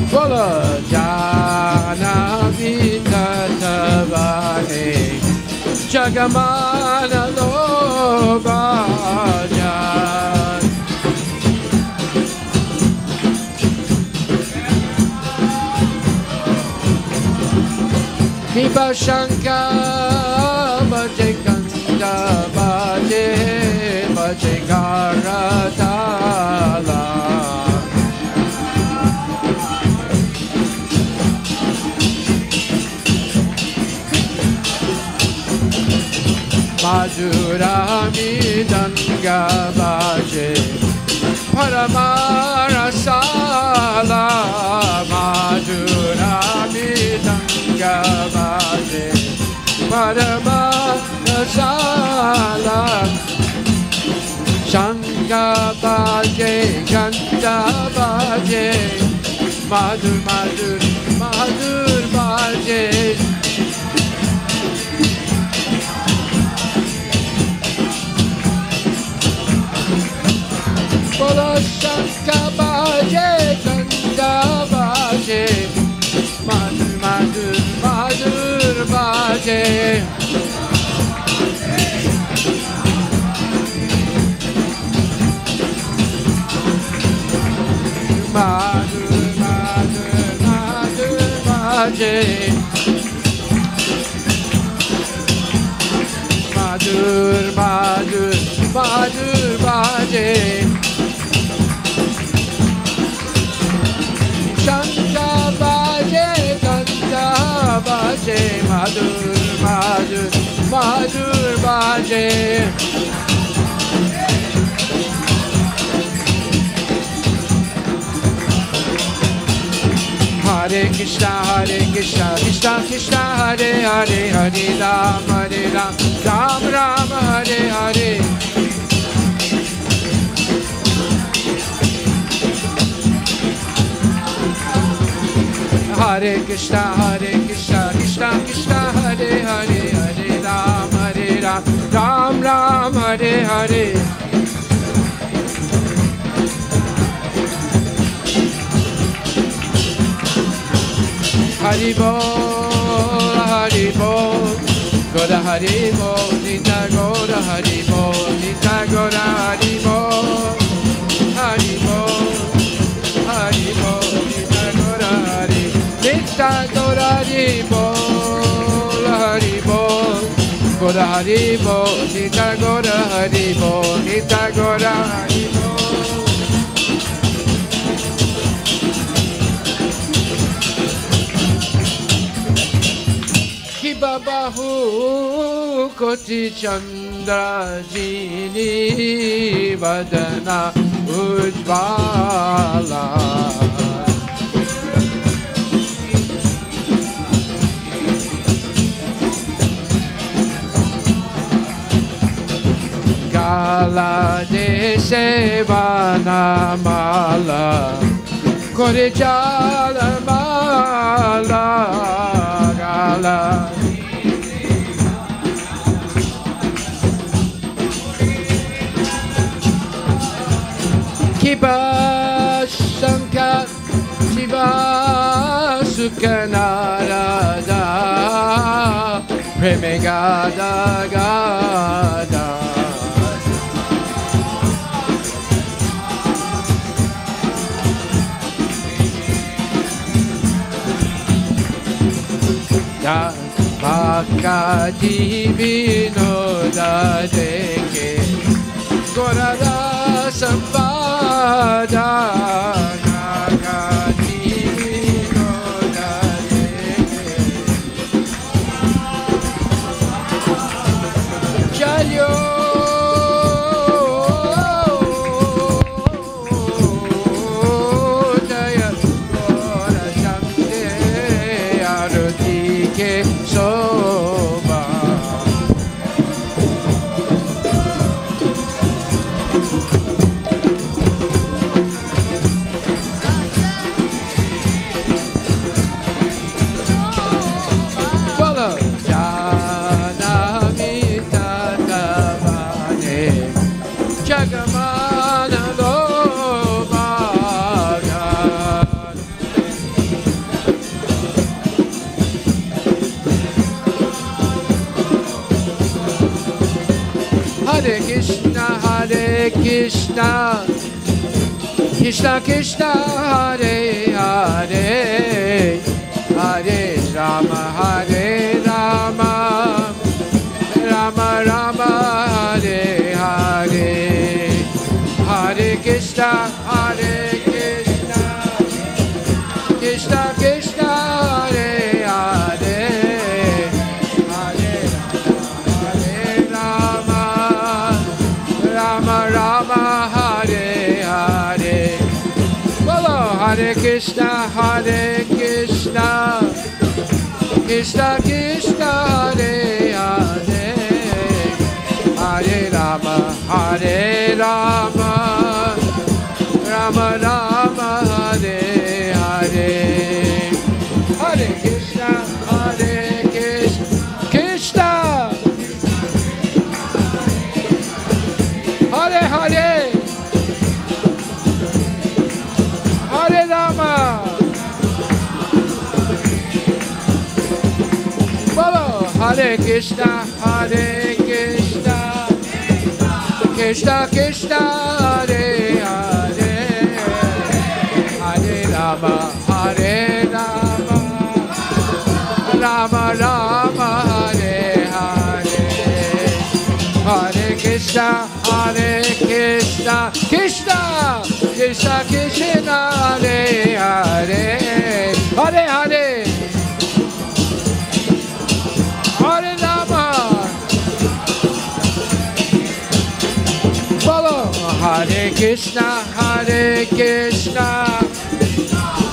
Bola Jana Vita Tavane Jagamana Loba Jan Niba Shankar Bhaje Kanda Bhaje Karatala Madhura Midanga Bhaje Paramara Sala Madhura Midanga Bhaje Paramara Sala Shanga Bhaje Ganda Bhaje Madhur Bhaje Bolo Shankar Bhaje Ganga Bhaje Madhur Bhaje Madhur Bhaje Madhur Bhaje Shankar Bhaje Ganga Bhaje Madhur Bhaje Hare Krishna Krishna Krishna Hare Hare Hare Ram Ram Ram Hare Hare Hare Krishna Krishna Krishna Hare Hare Hare Ram Ram Ram Hare Hare Hari Bol, Hari Bol, Goda Hari Bol, Nita Goda Hari Bol, Nita Goda Hari Bol, Hari Bol, Hari Bol, Nita Goda Hari, Nita Goda Hari Bol, Hari Bol, Goda Hari Bol, Nita Goda Hari Bol, Nita Goda Hari Bol. Babahu Koti Chandra Jini Vadana Ujvala Gala de Sevana Mala Kore Chala Mala Gala Kiba Shankar Shiva Sukhanarada Preme Gada Gada Da Bhaktivinoda Deke Gorada Sampada Bhaktivinoda Deke Jalyo Jaya Gora Shante Arati Ke Soba Krishna Krishna Hare Hare, Hare Rama Hare Rama, Rama Rama Hare Hare, Hare Krishna Hare Krishna, Krishna Krishna Hare Hare, Hare Rama Rama Rama Hare Hare. Bolo Hare Krishna Hare Krishna, Krishna Krishna Hare Hare, Hare Rama Hare Rama, Rama Rama Hare Hare, Hare Krishna Hare Krishna, Krishna Hare Hare, Hare Rama, Bolo Hare Krishna Hare Krishna, Krishna Krishna Hare Hare, Hare Rama Hare Rama, Rama Rama Hare Hare, Hare Krishna Hare Krishna, Krishna Krishna Krishna Hare Hare, Hare Hare, Hare Rama, Bolo Hare Krishna Hare Krishna,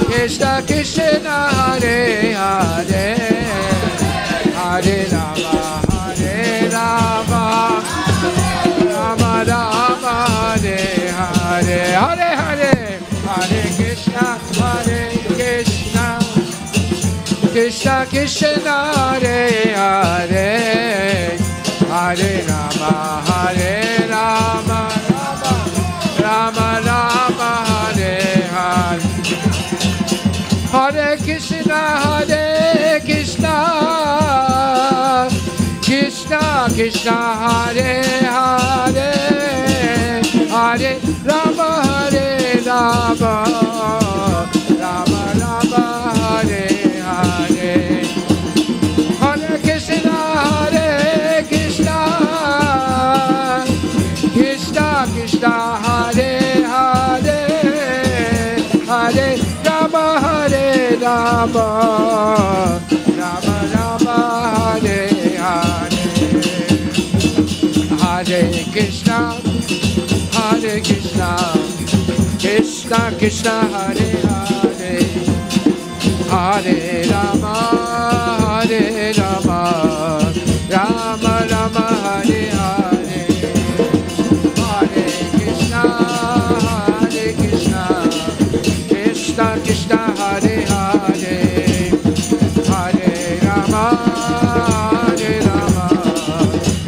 Krishna Krishna Hare Hare, Hare Rama Hare Rama, Rama Rama Hare Hare, Hare Hare, Hare Krishna Hare Krishna, Krishna Krishna Hare Hare, Hare Rama Hare Rama, Rama Rama Hare Hare, Hare Krishna Hare Krishna, Krishna Krishna Hare Hare, Hare Rama Hare Rama, Rama Rama Hare Hare, Hare Krishna Hare Krishna, Krishna Krishna Hare Hare, Hare Rama Hare Rama, Rama Rama Hare Hare, Hare Krishna Hare Krishna, Krishna Krishna Hare Hare, Hare Rama Hare Rama, Rama Rama Hare Hare, Hare Krishna Hare Krishna, Krishna Krishna Hare Hare, Hare Rama Hare Rama,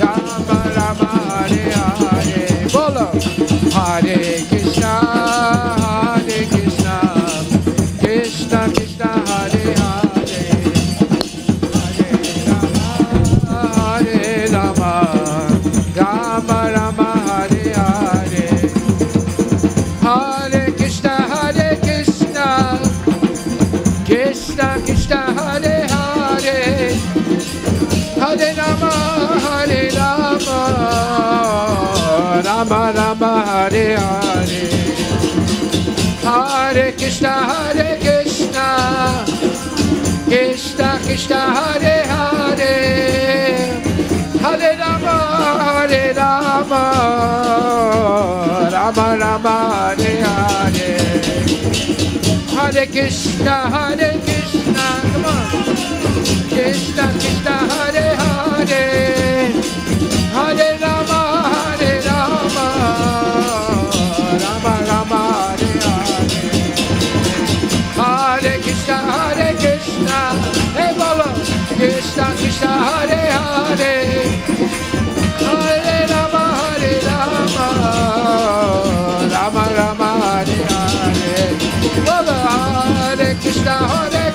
Rama Rama Hare Hare, Bolo Hare Krishna Hare Krishna, Krishna Krishna Hare Hare, Hare Rama Hare Rama, Rama Rama Hare Hare, Hare Krishna Hare Krishna, Krishna Krishna Hare Hare, Hare Rama Hare Rama, Rama Rama Hare Hare, Hare Krishna Hare Krishna, Krishna Krishna Hare Hare, Hare Rama Hare Rama, Rama Rama Hare Hare, Hare Krishna Hare Krishna, come on, Krishna Krishna Hare Hare, Hare Rama Hare Rama, Rama Rama Hare Hare, Hare Krishna Hare Krishna, hey Bolo, Krishna Krishna Hare Hare, Hare Rama Hare Rama, Rama Rama Hare Hare, Bolo Hare Krishna Hare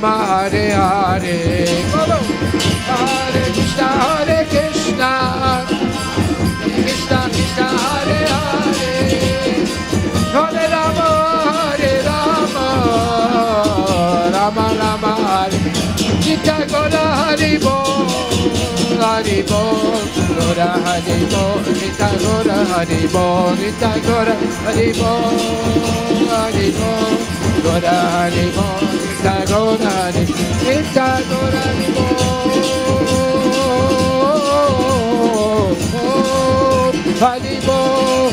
Rama, Hare Hare. Hare Krishna, Krishna Krishna, Hare Hare. Hare Rama, Rama Rama, Hare. Gita Gora Hari Bol, Hari Bol, Gora Hari Bol, Gita Gora Hari Bol, Gita Gora Hari Bol, Hari Bol, Gora Hari Bol, Gita Gora Hari, Gita Gora Hari Bol, Hari Bol,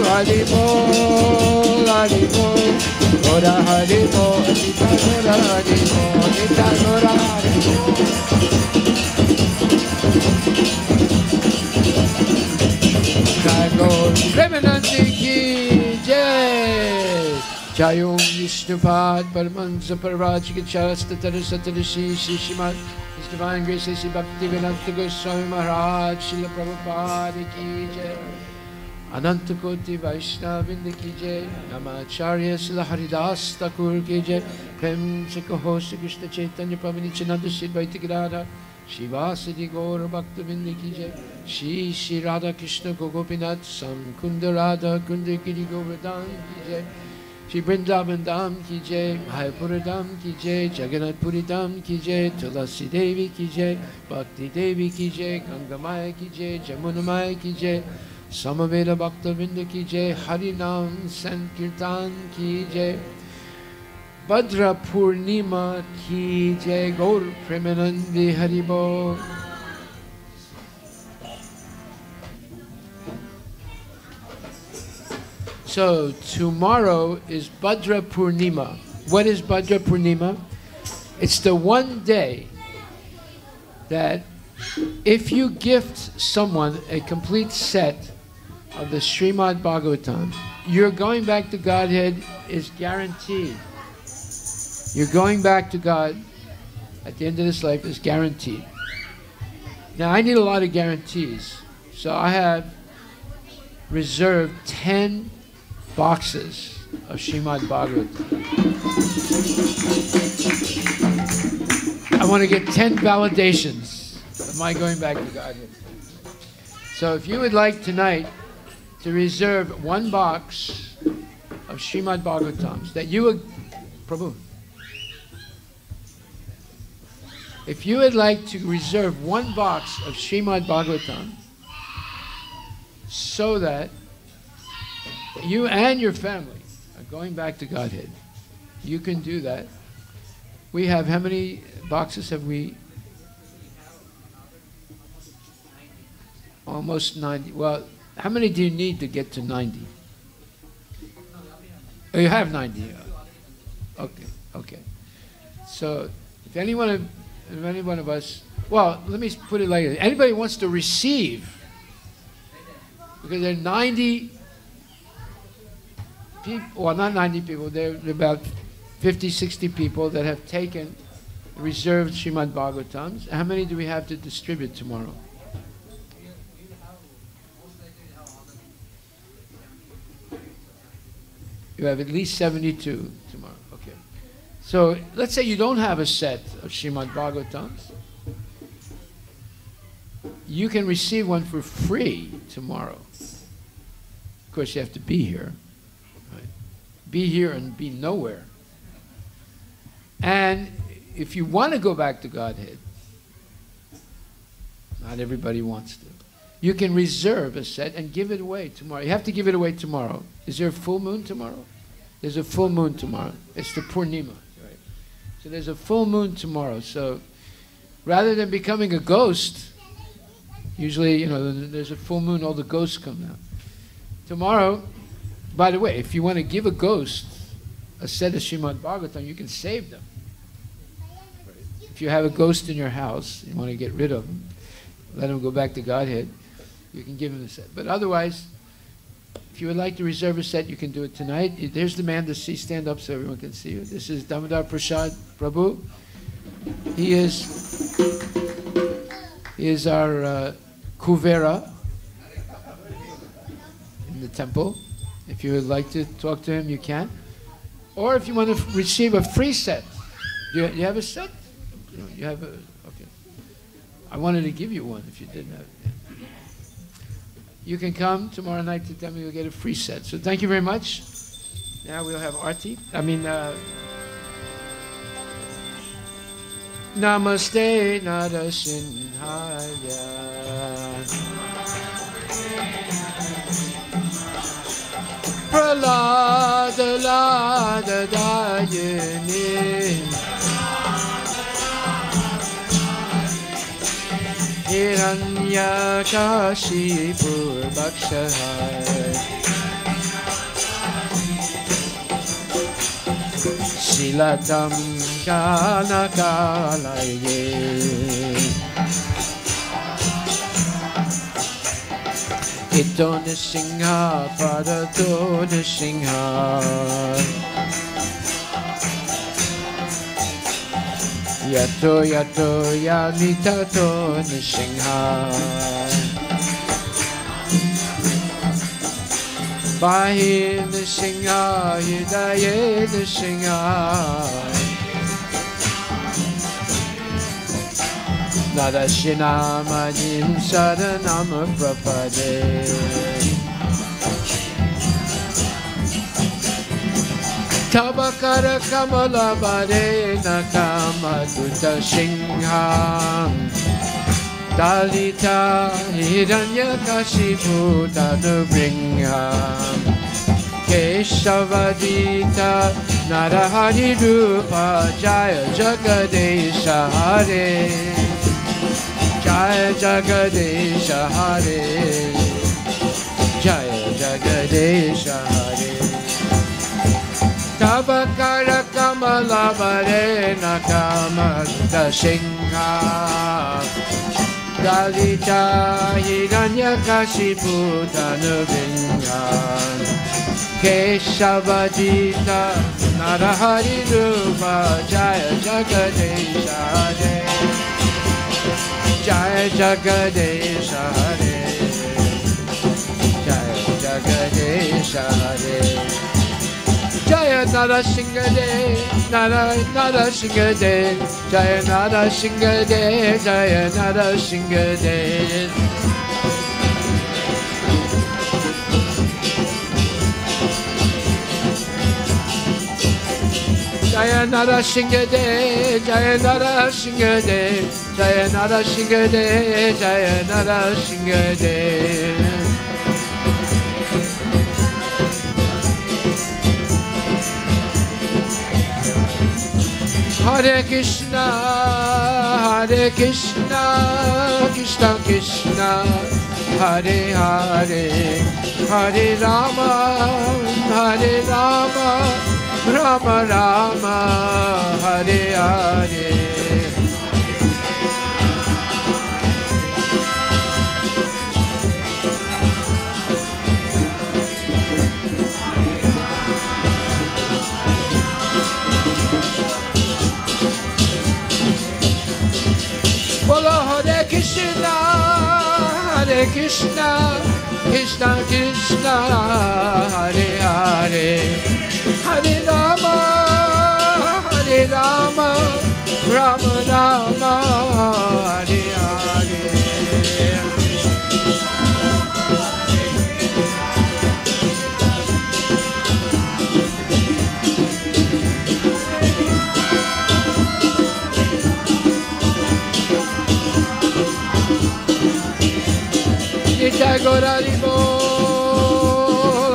Hari Bol, Hari Bol. Gora Hari Bol, Gita Gora Hari Bol, Gita Gora Hari Bol. Jai Premanandi Ki Jai. Jayom Vishnupad Paramahansa Parvachika Chasta Tarasatarashi Shishimad. His Divine Grace Sri Bhaktivinoda Goswami Maharaj Srila Prabhupada Ki Jai. Ananta Koti Vaishnavinda Ki Jai, Namacharya Srila Harivilas Thakur Ki Jai, Prem Sakaho Shri Krishna Chaitanya Prabhu Nityananda Shri Advaita Gadadhar, Shivasadi Gaura Bhaktivinoda Ki Jai, Shri Shri Radha Krishna Gopinath Samkunda Radha Kunda Giri Govardhan Ki Jai, Shri Vrindavan Dham Ki Jai, Mayapura Dham Ki Jai, Jagannath Puri Dham Ki Jai, Tulasi Devi Ki Jai, Bhakti Devi Ki Jai, Ganga Maya Ki Jai, Jamuna Maya Ki Jai, Samaveda Bhaktavinda Ki Jai, Harinam Sankirtan Ki Jai, Bhadra Purnima Ki Jai, Gaur Premanandi Haribol. So tomorrow is Bhadra Purnima. What is Bhadra Purnima? It's the one day that if you gift someone a complete set of the Srimad Bhagavatam, your going back to Godhead is guaranteed. Your going back to God at the end of this life is guaranteed. Now I need a lot of guarantees, so I have reserved 10 boxes of Srimad Bhagavatam. I want to get 10 validations of my going back to Godhead. So if you would like tonight to reserve one box of Srimad Bhagavatams that you would, Prabhu, if you would like to reserve one box of Srimad Bhagavatam so that you and your family are going back to Godhead, you can do that. We have, how many boxes have we? Almost 90. Well, how many do you need to get to 90? Oh, you have 90. Okay, okay. So if any one of us, well, let me put it like this. Anybody wants to receive, because there are 90 people, well, not 90 people, there are about 50, 60 people that have taken reserved Srimad Bhagavatams. How many do we have to distribute tomorrow? You have at least 72 tomorrow. Okay. So let's say you don't have a set of Srimad Bhagavatams. You can receive one for free tomorrow. Of course, you have to be here. Right? Be here and be nowhere. And if you want to go back to Godhead, not everybody wants to, you can reserve a set and give it away tomorrow. You have to give it away tomorrow. Is there a full moon tomorrow? There's a full moon tomorrow. It's the Purnima, right? So there's a full moon tomorrow. So rather than becoming a ghost, usually, you know, there's a full moon, all the ghosts come out. Tomorrow, by the way, if you want to give a ghost a set of Srimad Bhagavatam, you can save them. If you have a ghost in your house, you want to get rid of them, let them go back to Godhead, you can give them a set. But otherwise, if you would like to reserve a set, you can do it tonight. There's the man to see. Stand up so everyone can see you. This is Damodar Prasad Prabhu. He is our Kuvera in the temple. If you would like to talk to him, you can. Or if you want to receive a free set. You have a set? You have a, okay. I wanted to give you one if you didn't have it. You can come tomorrow night to tell me you'll get a free set. So thank you very much. Now we'll have Arti. Namaste Narasimhaya. Pralada Lada Dayani. Hiranyakashipu Bhakshahai. Shilatam Kanakalaye. Ito Nisingha Padato Nisingha. Yato Yato Yanitato Nisingha. Bahi Nisingha Hidaye Nisingha. Narashinamanim Saranam Prapade. Tabakara Kamala Bade Nakama Duta Singham. Dalita Hiranyakashipu Tanubringham. Keshavadita Narahari Rupa Jaya Jagadesha Hare. Jaya Jagadesha Hare. Jaya Jagadesha Hare. Tabakara Kamala Bare Nakama Dasingha. Dalita Hiranyakashipu Tanubringa. Keshavadita Narahari Rupa Jaya Jagadesha Hare. Jaya Jagadesha Hare. Jaya Jagadesha Hare. Jaya Narasingade, Narasingade, Jaya Narasingade, Jaya Narasingade. Jaya Narasingade, Jaya Narasingade, Jaya Narasingade, Jaya Narasingade. Hare Krishna, Hare Krishna, Krishna Krishna, Hare Hare, Hare Rama, Hare Rama, Rama Rama, Hare Hare. Hare Krishna, Hare Krishna, Krishna Krishna, Hare Hare, Hare Rama, Hare Rama, Rama Rama, Hare Hare. Nitai Gora Haribo,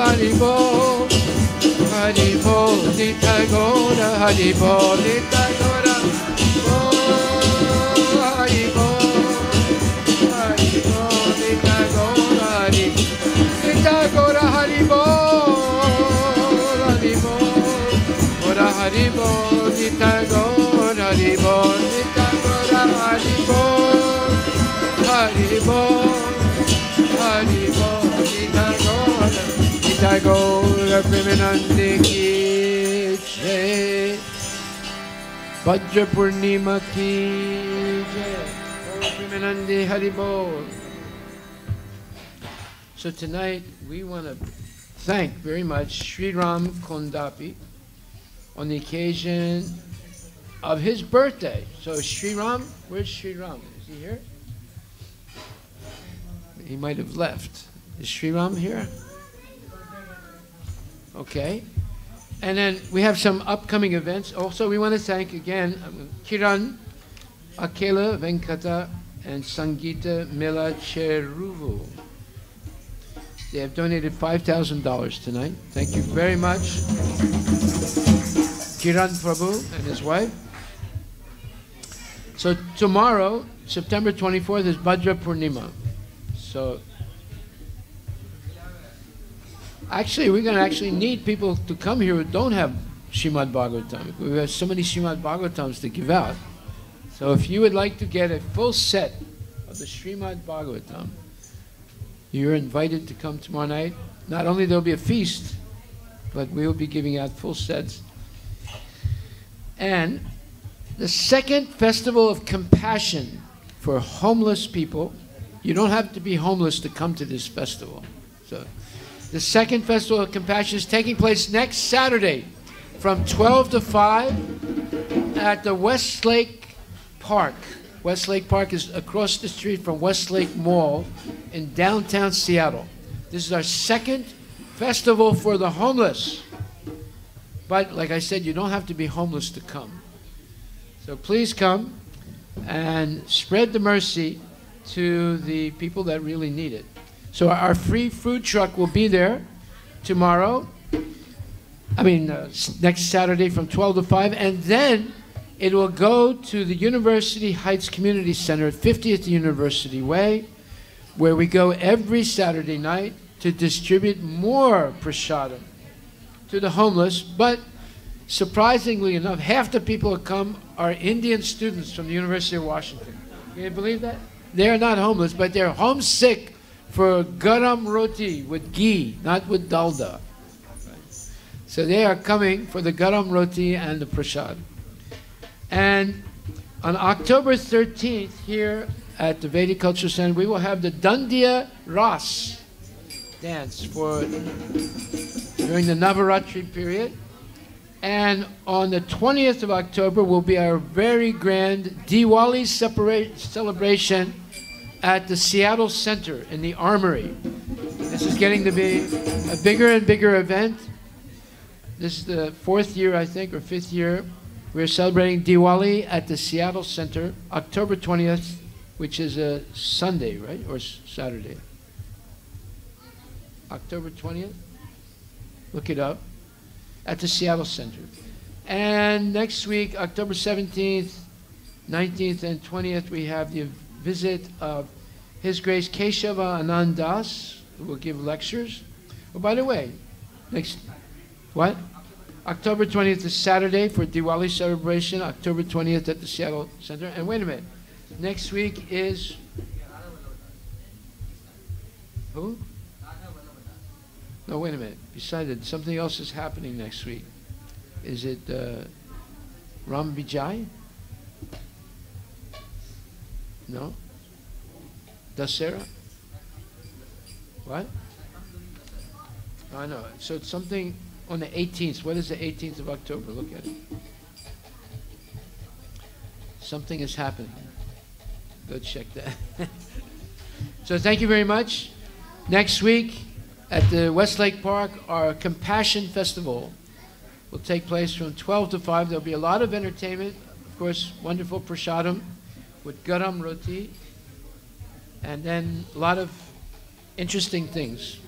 Haribo, Haribo, Nitai Gora Haribo, Nitai Gora Haribo, Haribo, Nitai Gora Haribo, Nitai Gora Haribo, Haribo, Gora Haribo, Nitai Gora Haribo, Nitai Gora Haribo, Haribo. Haribo, Nitai Gaura Premanande ki jai, Vajra Purnima ki jai, Premanande Haribo. So tonight we want to thank very much Sri Ram Kondapi on the occasion of his birthday. So Sri Ram, where's Sri Ram? Is he here? He might have left. Is Sri Ram here? Okay. And then we have some upcoming events. Also, we want to thank again Kiran, Akela, Venkata, and Sangita Mela Cheruvu. They have donated $5,000 tonight. Thank you very much. Kiran Prabhu and his wife. So tomorrow, September 24th, is Bhadra Purnima. So actually, we're going to actually need people to come here who don't have Srimad Bhagavatam. We have so many Srimad Bhagavatams to give out. So if you would like to get a full set of the Srimad Bhagavatam, you're invited to come tomorrow night. Not only there will be a feast, but we will be giving out full sets. And the second festival of compassion for homeless people. You don't have to be homeless to come to this festival. So the second festival of compassion is taking place next Saturday from 12 to 5 at the Westlake Park. Westlake Park is across the street from Westlake Mall in downtown Seattle. This is our second festival for the homeless. But like I said, you don't have to be homeless to come. So please come and spread the mercy to the people that really need it. So our free food truck will be there tomorrow. Next Saturday from 12 to 5. And then it will go to the University Heights Community Center at 50th University Way, where we go every Saturday night to distribute more prasadam to the homeless. But surprisingly enough, half the people who come are Indian students from the University of Washington. Can you believe that? They're not homeless, but they're homesick for garam roti with ghee, not with dalda. Right. So they are coming for the garam roti and the prasad. And on October 13th, here at the Vedic Cultural Center, we will have the Dandiya Ras dance during the Navaratri period. And on the 20th of October will be our very grand Diwali celebration at the Seattle Center in the Armory. This is getting to be a bigger and bigger event. This is the 4th year, I think, or 5th year. We're celebrating Diwali at the Seattle Center, October 20th, which is a Sunday, right? Or Saturday? October 20th? Look it up. At the Seattle Center. And next week, October 17th, 19th, and 20th, we have the visit of His Grace Keshava Anand Das, who will give lectures. Oh, by the way, October 20th is Saturday for Diwali celebration, October 20th at the Seattle Center. And wait a minute, next week is... Who? No, wait a minute. Besides it, something else is happening next week. Is it Ram Vijay? No? Dasera? What? I know. So it's something on the 18th. What is the 18th of October? Look at it. Something is happening. Go check that. So thank you very much. Next week at the Westlake Park, our Compassion Festival will take place from 12 to 5. There'll be a lot of entertainment. Of course, wonderful prasadam with garam roti. And then a lot of interesting things.